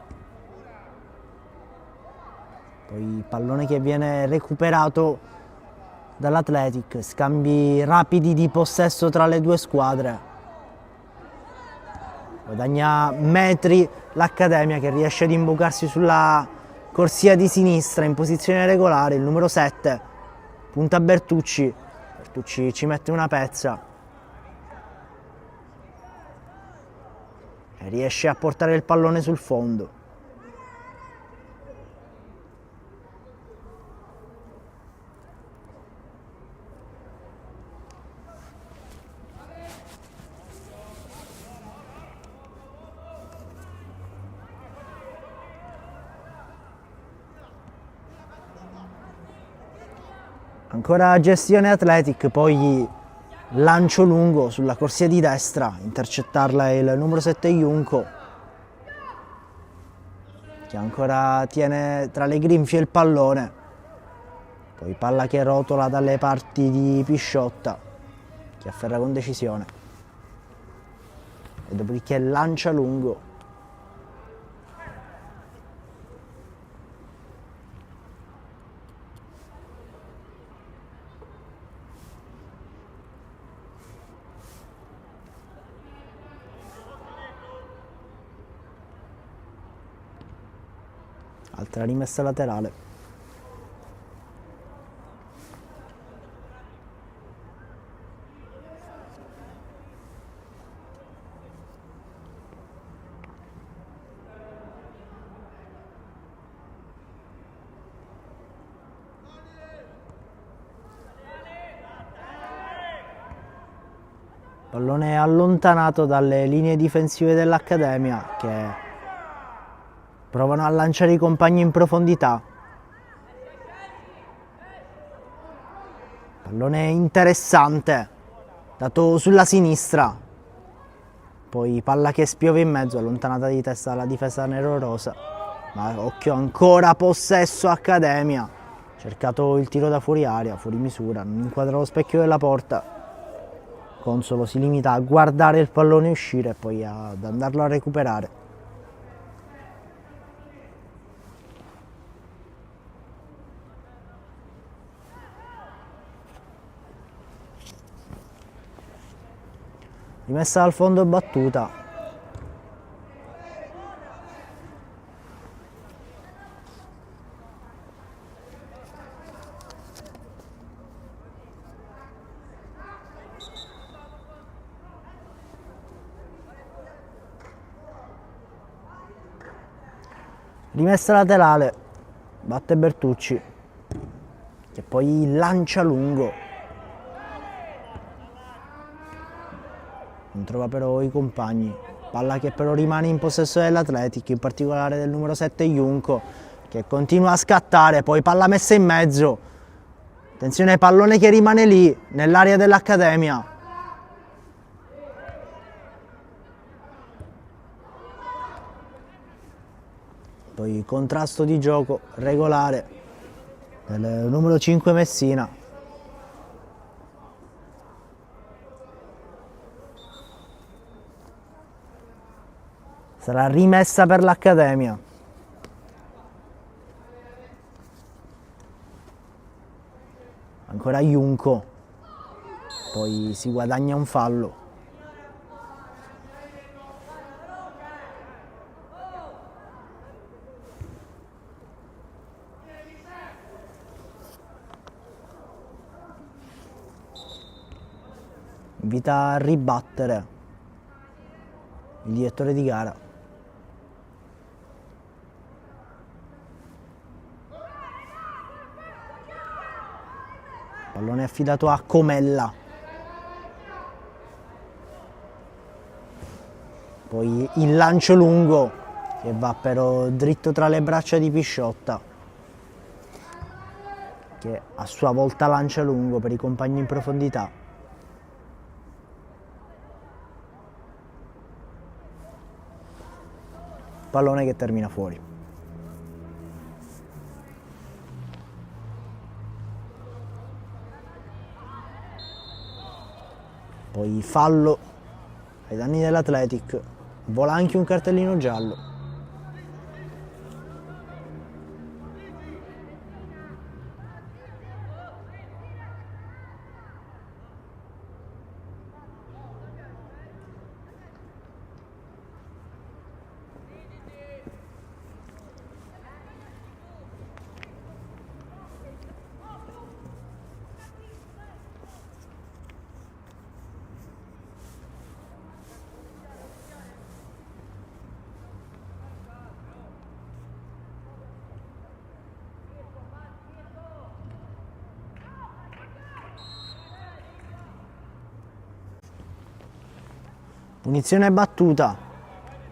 poi pallone che viene recuperato dall'Athletic, scambi rapidi di possesso tra le due squadre. Guadagna metri l'Accademia che riesce ad imbucarsi sulla corsia di sinistra in posizione regolare. Il numero 7 punta Bertucci, Bertucci ci mette una pezza e riesce a portare il pallone sul fondo. Ancora gestione Athletic, poi lancio lungo sulla corsia di destra, intercettarla il numero 7 Junco, che ancora tiene tra le grinfie il pallone, poi palla che rotola dalle parti di Pisciotta, che afferra con decisione e dopodiché lancia lungo. Altra rimessa laterale. Pallone allontanato dalle linee difensive dell'Accademia, che provano a lanciare i compagni in profondità. Pallone interessante, dato sulla sinistra. Poi palla che spiove in mezzo, allontanata di testa dalla difesa nero-rosa. Ma occhio, ancora possesso Accademia. Cercato il tiro da fuori area, fuori misura, non inquadra lo specchio della porta. Consolo si limita a guardare il pallone uscire e poi ad andarlo a recuperare. Rimessa al fondo battuta. Rimessa laterale, batte Bertucci, che poi lancia lungo. Non trova però i compagni, palla che però rimane in possesso dell'Athletic, in particolare del numero 7 Junco, che continua a scattare, poi palla messa in mezzo. Attenzione, pallone che rimane lì, nell'area dell'Accademia. Poi contrasto di gioco regolare del numero 5 Messina. Sarà rimessa per l'Accademia. Ancora Junco. Poi si guadagna un fallo. Invita a ribattere il direttore di gara. Pallone affidato a Comella. Poi il lancio lungo che va però dritto tra le braccia di Pisciotta, che a sua volta lancia lungo per i compagni in profondità. Pallone che termina fuori. Poi fallo ai danni dell'Athletic, vola anche un cartellino giallo. Punizione battuta,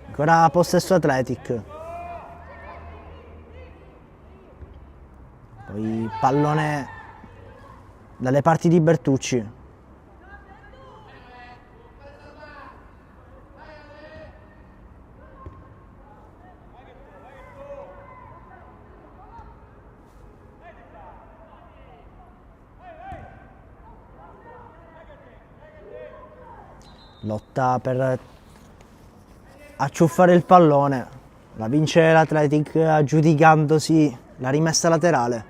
ancora possesso Athletic. Poi pallone dalle parti di Bertucci. Lotta per acciuffare il pallone, la vince l'Athletic aggiudicandosi la rimessa laterale.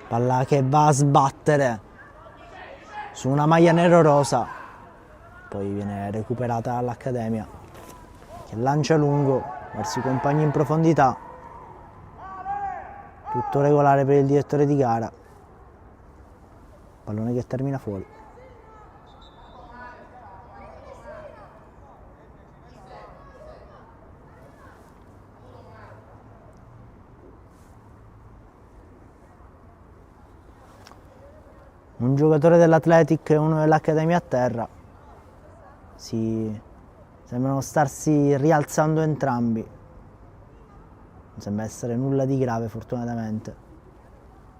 Palla che va a sbattere su una maglia nero-rosa, poi viene recuperata dall'Accademia che lancia lungo verso i compagni in profondità. Tutto regolare per il direttore di gara. Pallone che termina fuori. Un giocatore dell'Athletic e uno dell'Accademia a terra. Sembrano starsi rialzando entrambi. Non sembra essere nulla di grave, fortunatamente.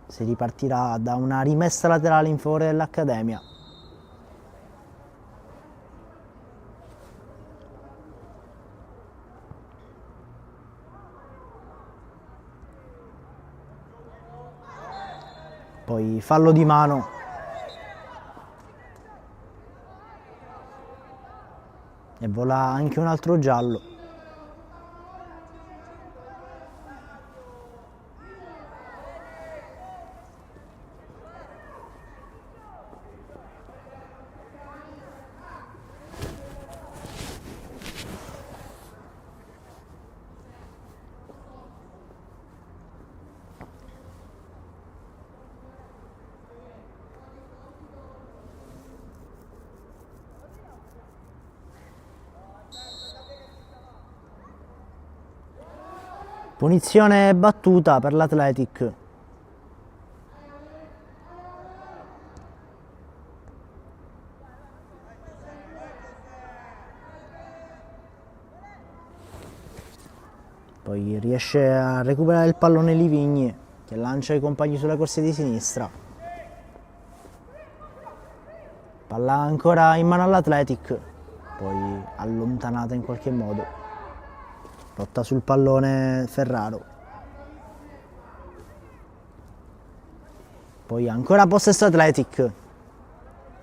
Si ripartirà da una rimessa laterale in favore dell'Accademia. Poi fallo di mano. E vola anche un altro giallo. Punizione battuta per l'Athletic. Poi riesce a recuperare il pallone Livigni che lancia i compagni sulla corsia di sinistra. Palla ancora in mano all'Athletic, poi allontanata in qualche modo. Lotta sul pallone Ferraro. Poi ancora possesso Athletic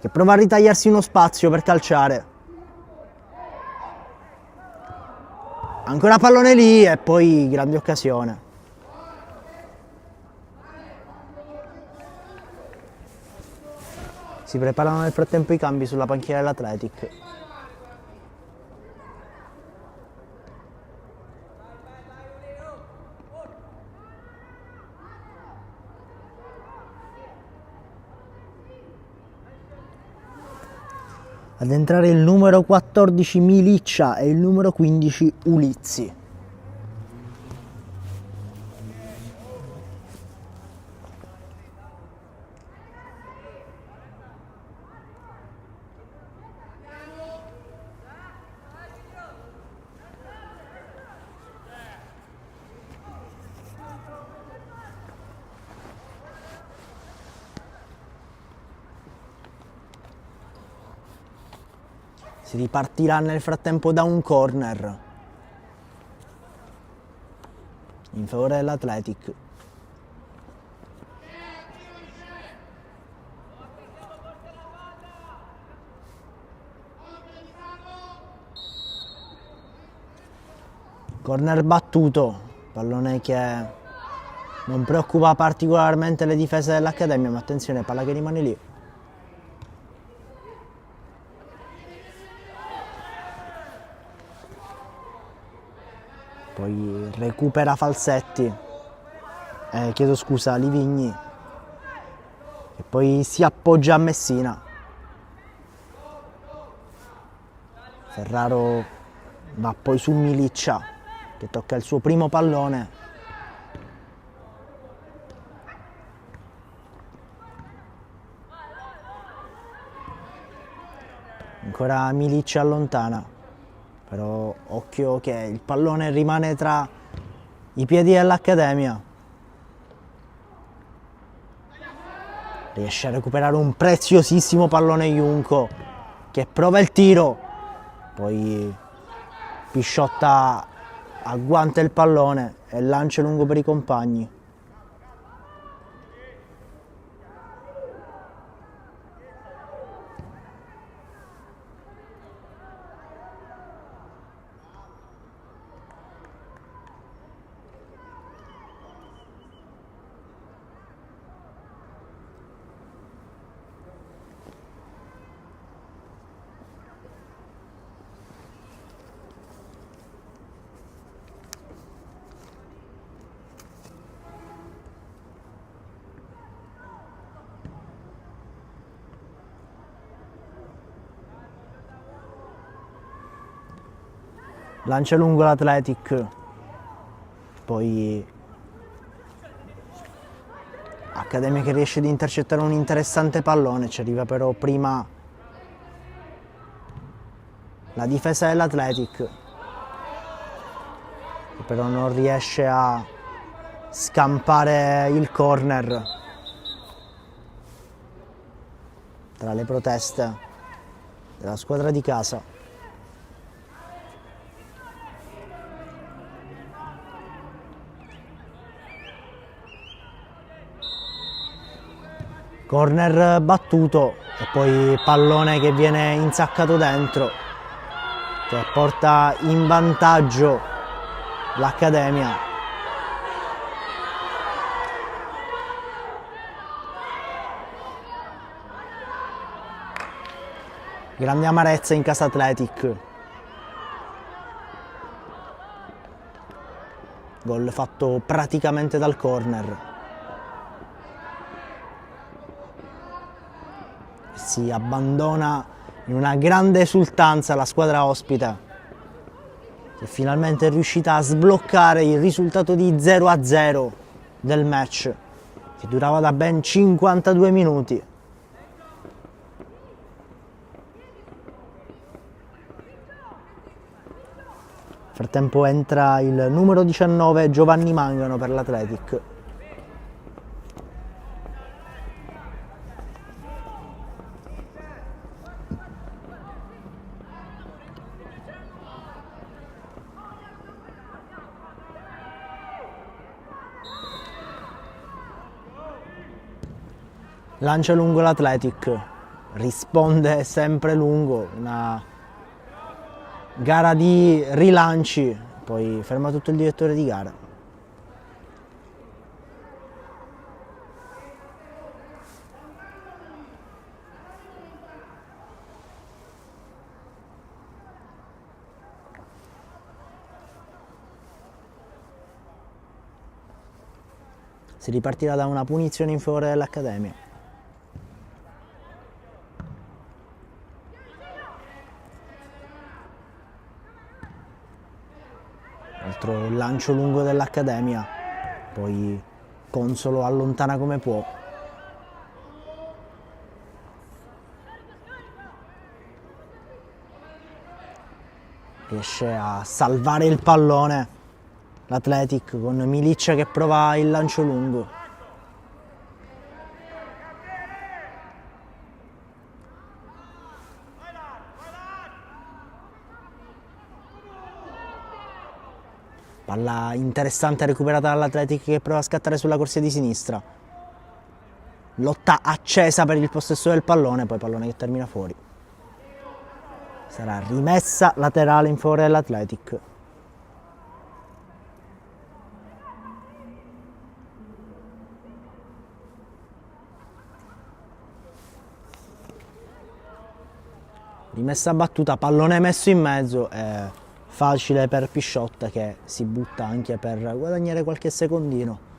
che prova a ritagliarsi uno spazio per calciare. Ancora pallone lì e poi grande occasione. Si preparano nel frattempo i cambi sulla panchina dell'Athletic. Ad entrare il numero 14 Miliccia e il numero 15 Ulizzi. Si ripartirà nel frattempo da un corner in favore dell'Athletic. Corner battuto, pallone che non preoccupa particolarmente le difese dell'Accademia, ma attenzione, palla che rimane lì. Poi recupera Falsetti, chiedo scusa, Livigni, e poi si appoggia a Messina. Ferraro va poi su Miliccia che tocca il suo primo pallone Ancora Milic allontana, però occhio che il pallone rimane tra i piedi dell'Accademia. Riesce a recuperare un preziosissimo pallone Junco, che prova il tiro, poi Pisciotta agguanta il pallone e lancia lungo per i compagni. Lancia lungo l'Athletic, poi Accademia che riesce ad intercettare un interessante pallone, ci arriva però prima la difesa dell'Athletic, che però non riesce a scampare il corner tra le proteste della squadra di casa. Corner battuto e poi pallone che viene insaccato dentro, che porta in vantaggio l'Accademia. Grande amarezza in casa Athletic. Gol fatto praticamente dal corner. Si abbandona in una grande esultanza la squadra ospite, che finalmente è riuscita a sbloccare il risultato di 0-0 del match, che durava da ben 52 minuti. Nel frattempo entra il numero 19 Giovanni Mangano per l'Athletic. Lancia lungo l'Athletic, risponde sempre lungo, una gara di rilanci, poi ferma tutto il direttore di gara. Si ripartirà da una punizione in favore dell'Accademia. Altro lancio lungo dell'Accademia, poi Consolo allontana come può. Riesce a salvare il pallone l'Athletic con Milic che prova il lancio lungo. Palla interessante recuperata dall'Athletic che prova a scattare sulla corsia di sinistra. Lotta accesa per il possesso del pallone, poi pallone che termina fuori. Sarà rimessa laterale in favore dell'Athletic. Rimessa battuta, pallone messo in mezzo, facile per Pisciotta che si butta anche per guadagnare qualche secondino.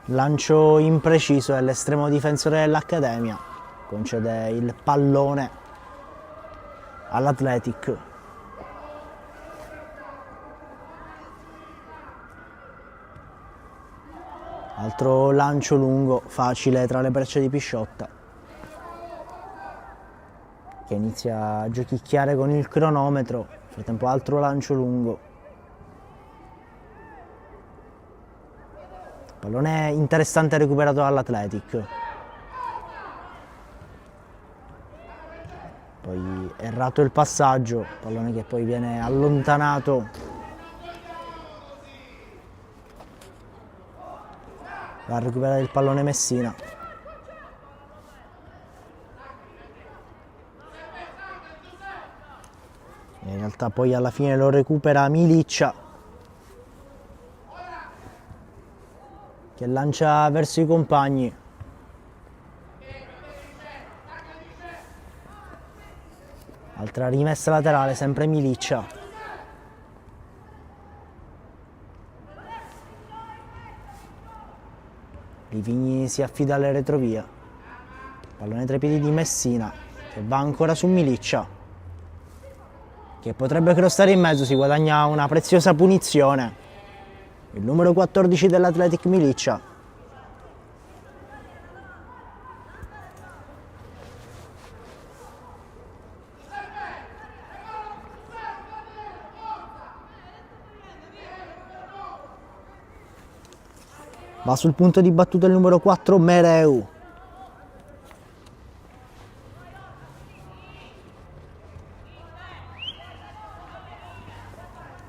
Lancio impreciso e l'estremo difensore dell'Accademia concede il pallone all'Athletic. Altro lancio lungo, facile tra le braccia di Pisciotta, che inizia a giochicchiare con il cronometro. Nel frattempo altro lancio lungo. Pallone interessante recuperato dall'Athletic. Poi errato il passaggio, pallone che poi viene allontanato. Va a recuperare il pallone Messina. In realtà poi alla fine lo recupera Miliccia, che lancia verso i compagni. Altra rimessa laterale, sempre Miliccia. Livigni si affida alle retrovie. Pallone tra i piedi di Messina, che va ancora su Miliccia, che potrebbe crossare in mezzo. Si guadagna una preziosa punizione. Il numero 14 dell'Athletic, Miliccia. Va sul punto di battuta il numero 4, Mereu.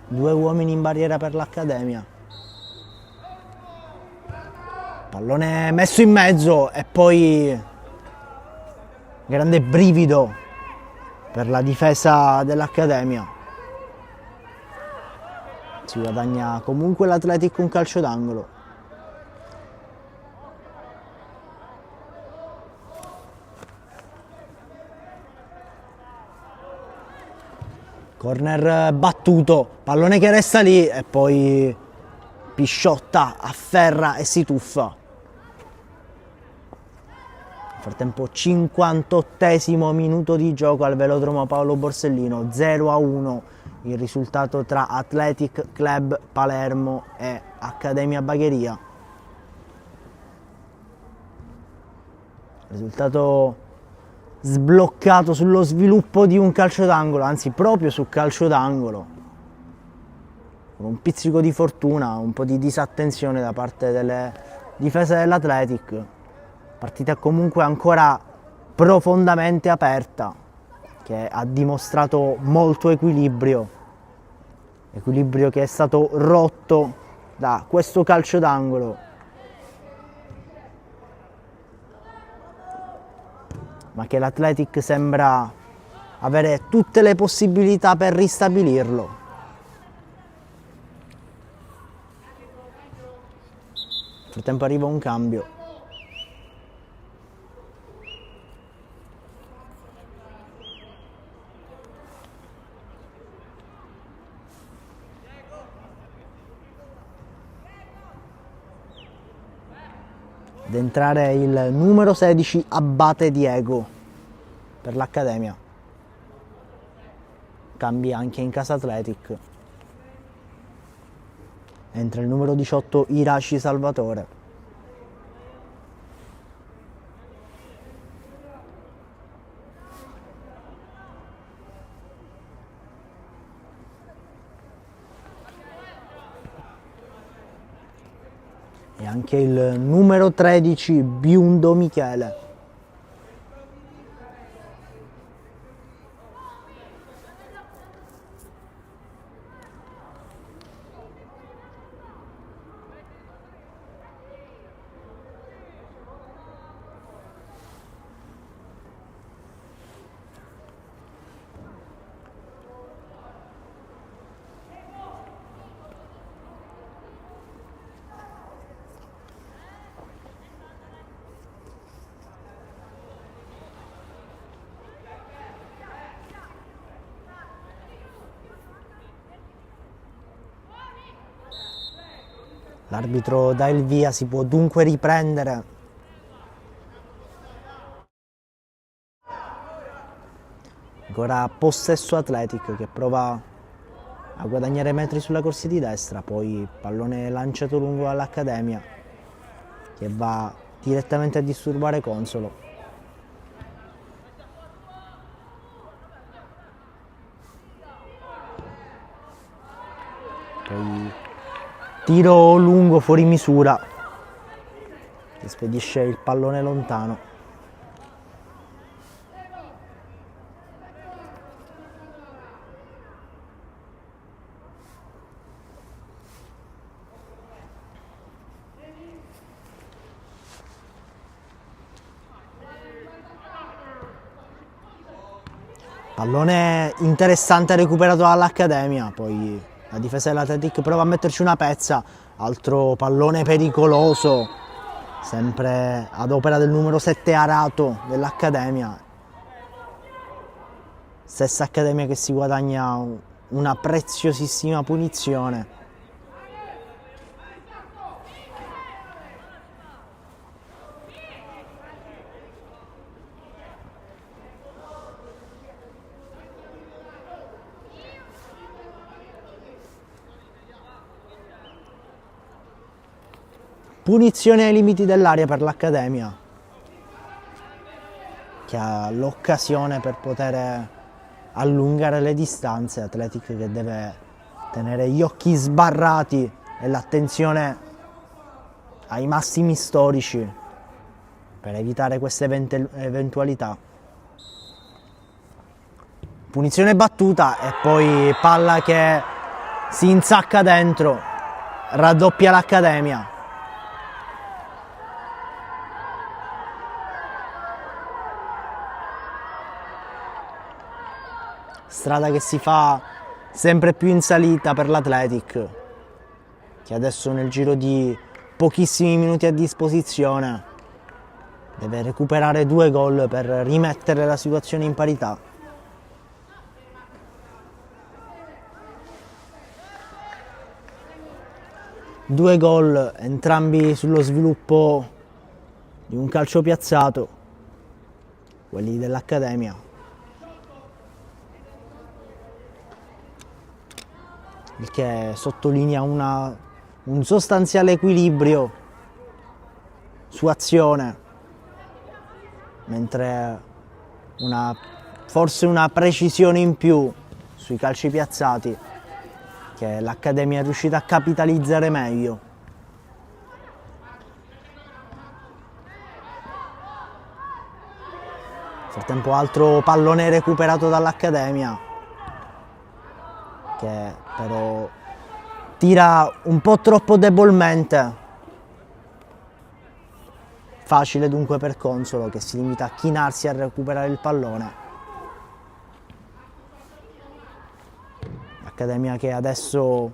Due uomini in barriera per l'Accademia. Pallone messo in mezzo e poi grande brivido per la difesa dell'Accademia. Si guadagna comunque l'Athletic un calcio d'angolo. Corner battuto, pallone che resta lì e poi Pisciotta afferra e si tuffa. Nel frattempo 58esimo minuto di gioco al velodromo Paolo Borsellino, 0-1 il risultato tra Athletic Club Palermo e Accademia Bagheria. Risultato sbloccato sullo sviluppo di un calcio d'angolo, anzi proprio sul calcio d'angolo, con un pizzico di fortuna, un po' di disattenzione da parte delle difese dell'Athletic. Partita comunque ancora profondamente aperta, che ha dimostrato molto equilibrio che è stato rotto da questo calcio d'angolo, ma che l'Athletic sembra avere tutte le possibilità per ristabilirlo. Nel frattempo arriva un cambio. Ad entrare il numero 16, Abate Diego, per l'Accademia. Cambi anche in casa Athletic. Entra il numero 18, Iraci Salvatore. E anche il numero 13, Biundo Michele. L'arbitro dà il via, si può dunque riprendere. Ancora possesso Athletic che prova a guadagnare metri sulla corsia di destra, poi pallone lanciato lungo all'Accademia che va direttamente a disturbare Consolo. Poi tiro lungo fuori misura che spedisce il pallone lontano. Pallone interessante recuperato dall'Accademia, poi la difesa dell'Athletic prova a metterci una pezza, altro pallone pericoloso, sempre ad opera del numero 7 Arato dell'Accademia. Stessa Accademia che si guadagna una preziosissima punizione. Punizione ai limiti dell'area per l'Accademia, che ha l'occasione per poter allungare le distanze. Athletic che deve tenere gli occhi sbarrati e l'attenzione ai massimi storici per evitare queste eventualità. Punizione battuta e poi palla che si insacca dentro, raddoppia l'Accademia. Strada che si fa sempre più in salita per l'Athletic, che adesso nel giro di pochissimi minuti a disposizione deve recuperare 2 gol per rimettere la situazione in parità. Due gol, entrambi sullo sviluppo di un calcio piazzato, quelli dell'Accademia. Il che sottolinea un sostanziale equilibrio su azione, mentre forse una precisione in più sui calci piazzati che l'Accademia è riuscita a capitalizzare meglio. Nel frattempo altro pallone recuperato dall'Accademia, che però tira un po' troppo debolmente. Facile dunque per Consolo, che si limita a chinarsi a recuperare il pallone. L'Accademia che adesso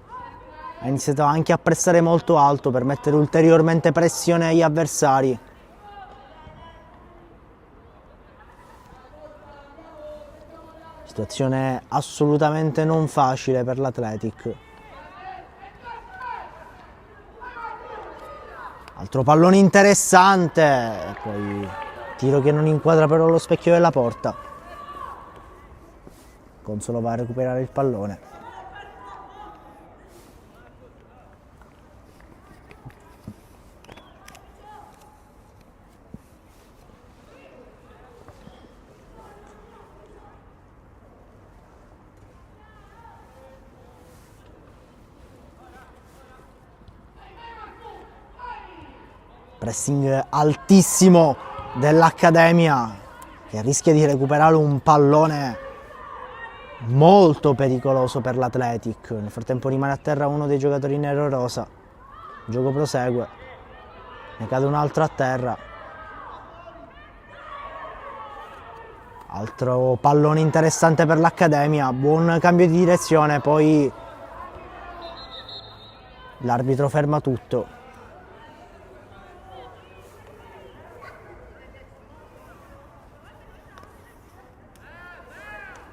ha iniziato anche a pressare molto alto per mettere ulteriormente pressione agli avversari. Situazione assolutamente non facile per l'Athletic. Altro pallone interessante, e poi tiro che non inquadra però lo specchio della porta. Consolo va a recuperare il pallone. Pressing altissimo dell'Accademia, che rischia di recuperare un pallone molto pericoloso per l'Athletic. Nel frattempo rimane a terra uno dei giocatori nero-rosa. Il gioco prosegue, ne cade un altro a terra. Altro pallone interessante per l'Accademia, buon cambio di direzione, poi l'arbitro ferma tutto.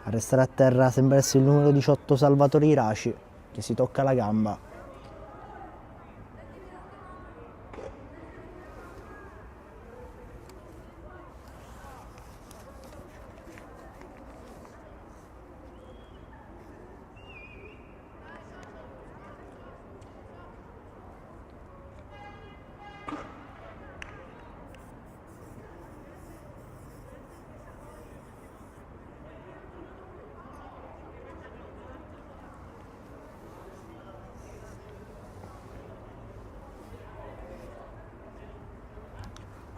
A restare a terra sembra essere il numero 18 Salvatore Iraci, che si tocca la gamba.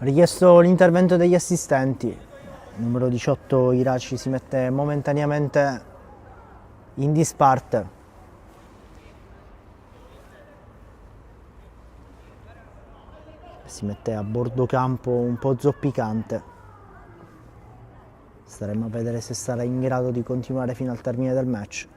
Richiesto l'intervento degli assistenti. Il numero 18 Iraci si mette momentaneamente in disparte. Si mette a bordo campo un po' zoppicante. Staremo a vedere se sarà in grado di continuare fino al termine del match.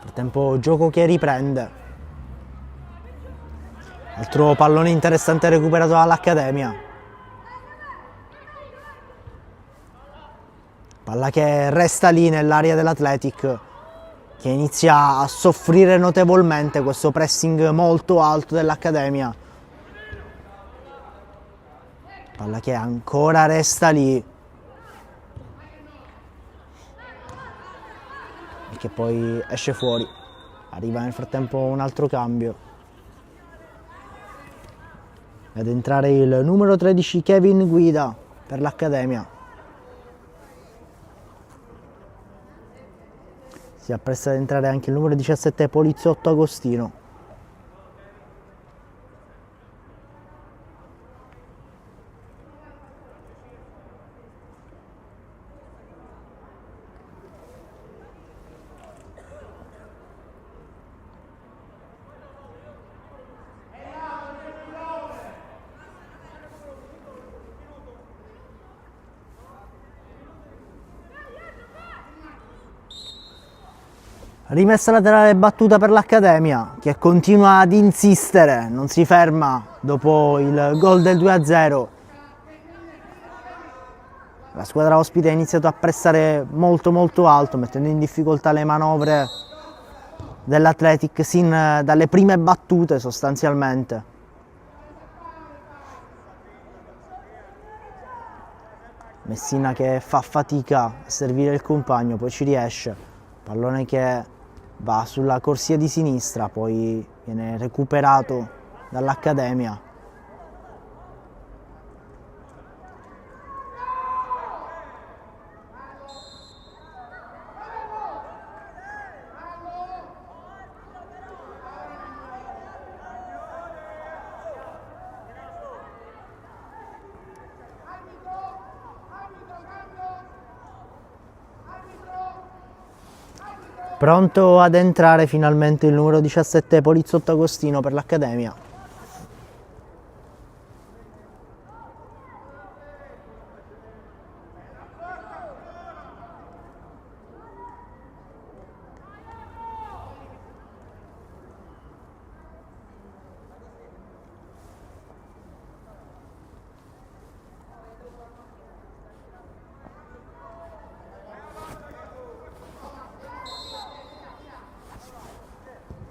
Frattempo gioco che riprende. Altro pallone interessante recuperato dall'Accademia. Palla che resta lì nell'area dell'Athletic, che inizia a soffrire notevolmente questo pressing molto alto dell'Accademia. Palla che ancora resta lì e che poi esce fuori. Arriva nel frattempo un altro cambio ad entrare il numero 13 Kevin Guida per l'Accademia. Si appresta ad entrare anche il numero 17 Poliziotto Agostino. Rimessa laterale battuta per l'Accademia, che continua ad insistere, non si ferma dopo il gol del 2-0. La squadra ospite ha iniziato a pressare molto alto, mettendo in difficoltà le manovre dell'Athletic sin dalle prime battute sostanzialmente. Messina che fa fatica a servire il compagno, poi ci riesce. Pallone che va sulla corsia di sinistra, poi viene recuperato dall'Accademia. Pronto ad entrare finalmente il numero 17 Poliziotto Agostino per l'Accademia.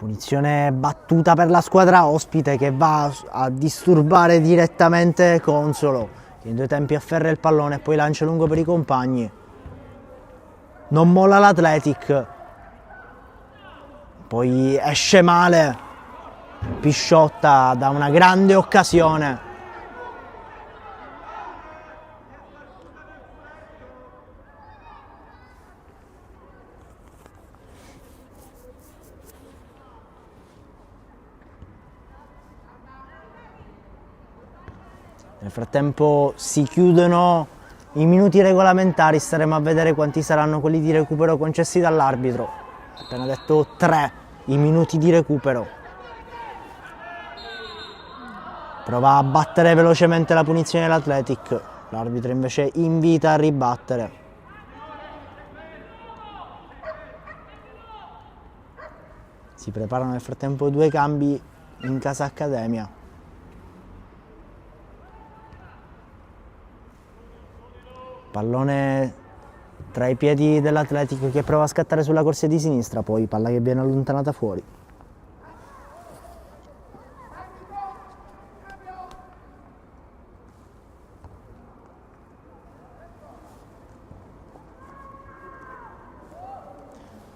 Punizione battuta per la squadra ospite che va a disturbare direttamente Consolo, che in due tempi afferra il pallone e poi lancia lungo per i compagni. Non molla l'Athletic, poi esce male Pisciotta da una grande occasione. Nel frattempo si chiudono i minuti regolamentari, staremo a vedere quanti saranno quelli di recupero concessi dall'arbitro. Appena detto 3 i minuti di recupero. Prova a battere velocemente la punizione dell'Athletic, l'arbitro invece invita a ribattere. Si preparano nel frattempo 2 cambi in casa Accademia. Pallone tra i piedi dell'Atletico che prova a scattare sulla corsia di sinistra, poi palla che viene allontanata fuori.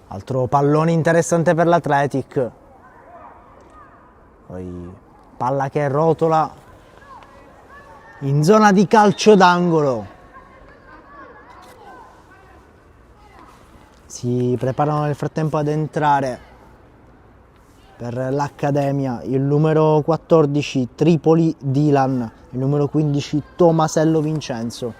Altro pallone interessante per l'Athletic. Poi palla che rotola in zona di calcio d'angolo. Si preparano nel frattempo ad entrare per l'accademia il numero 14 Tripoli Dylan, il numero 15 Tomasello Vincenzo.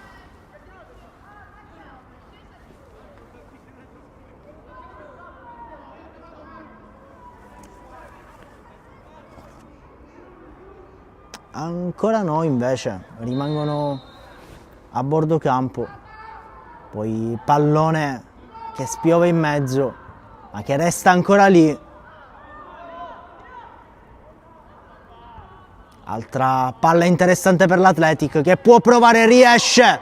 Ancora no, invece, rimangono a bordo campo. Poi pallone che spiove in mezzo, ma che resta ancora lì. Altra palla interessante per l'Athletic, che può provare, riesce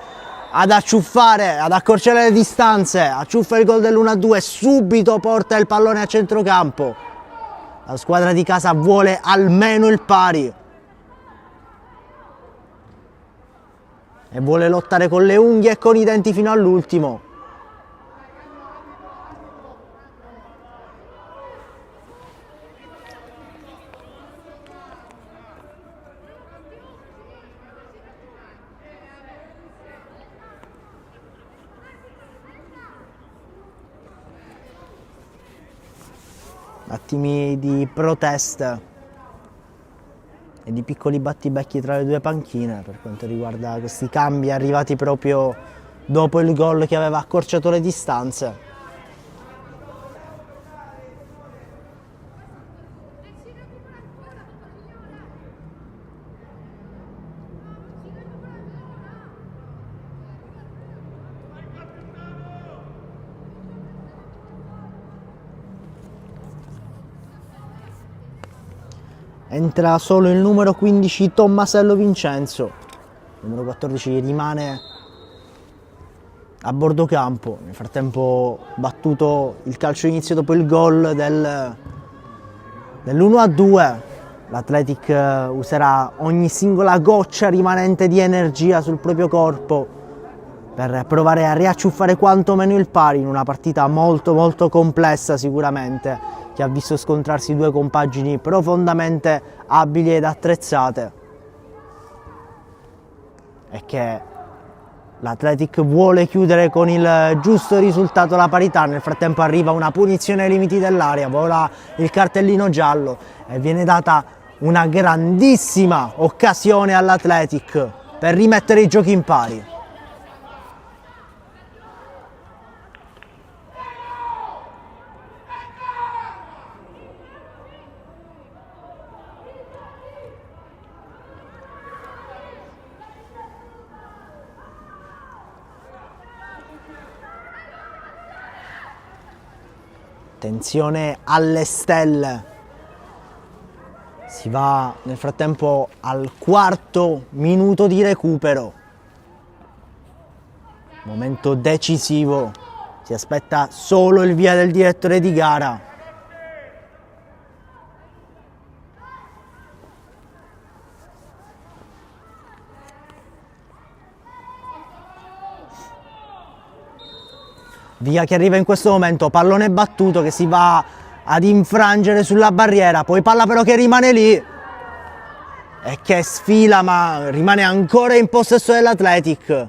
ad acciuffare, ad accorciare le distanze, acciuffa il gol dell'1-2, subito porta il pallone a centrocampo. La squadra di casa vuole almeno il pari e vuole lottare con le unghie e con i denti fino all'ultimo. Attimi di protesta e di piccoli battibecchi tra le due panchine per quanto riguarda questi cambi arrivati proprio dopo il gol che aveva accorciato le distanze. Entra solo il numero 15 Tommasello Vincenzo, il numero 14 rimane a bordo campo. Nel frattempo battuto il calcio inizio dopo il gol dell'1-2. L'Athletic userà ogni singola goccia rimanente di energia sul proprio corpo per provare a riacciuffare quantomeno il pari in una partita molto molto complessa sicuramente, che ha visto scontrarsi due compagini profondamente abili ed attrezzate e che l'Athletic vuole chiudere con il giusto risultato, la parità. Nel frattempo arriva una punizione ai limiti dell'area, vola il cartellino giallo e viene data una grandissima occasione all'Athletic per rimettere i giochi in pari. Attenzione alle stelle, si va nel frattempo al quarto minuto di recupero, momento decisivo, si aspetta solo il via del direttore di gara. Via che arriva in questo momento, pallone battuto che si va ad infrangere sulla barriera, poi palla però che rimane lì e che sfila, ma rimane ancora in possesso dell'Athletic,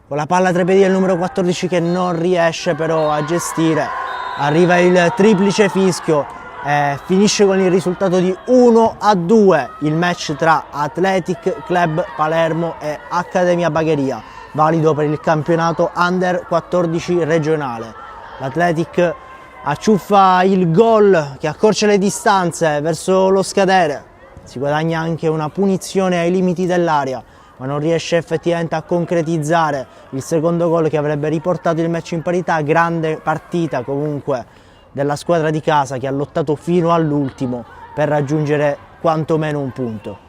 con la palla tra i piedi del numero 14 che non riesce però a gestire. Arriva il triplice fischio e finisce con il risultato di 1-2 il match tra Athletic Club Palermo e Accademia Bagheria, valido per il campionato Under 14 regionale. L'Athletic acciuffa il gol che accorcia le distanze verso lo scadere, si guadagna anche una punizione ai limiti dell'area, ma non riesce effettivamente a concretizzare il secondo gol che avrebbe riportato il match in parità. Grande partita comunque della squadra di casa che ha lottato fino all'ultimo per raggiungere quantomeno un punto.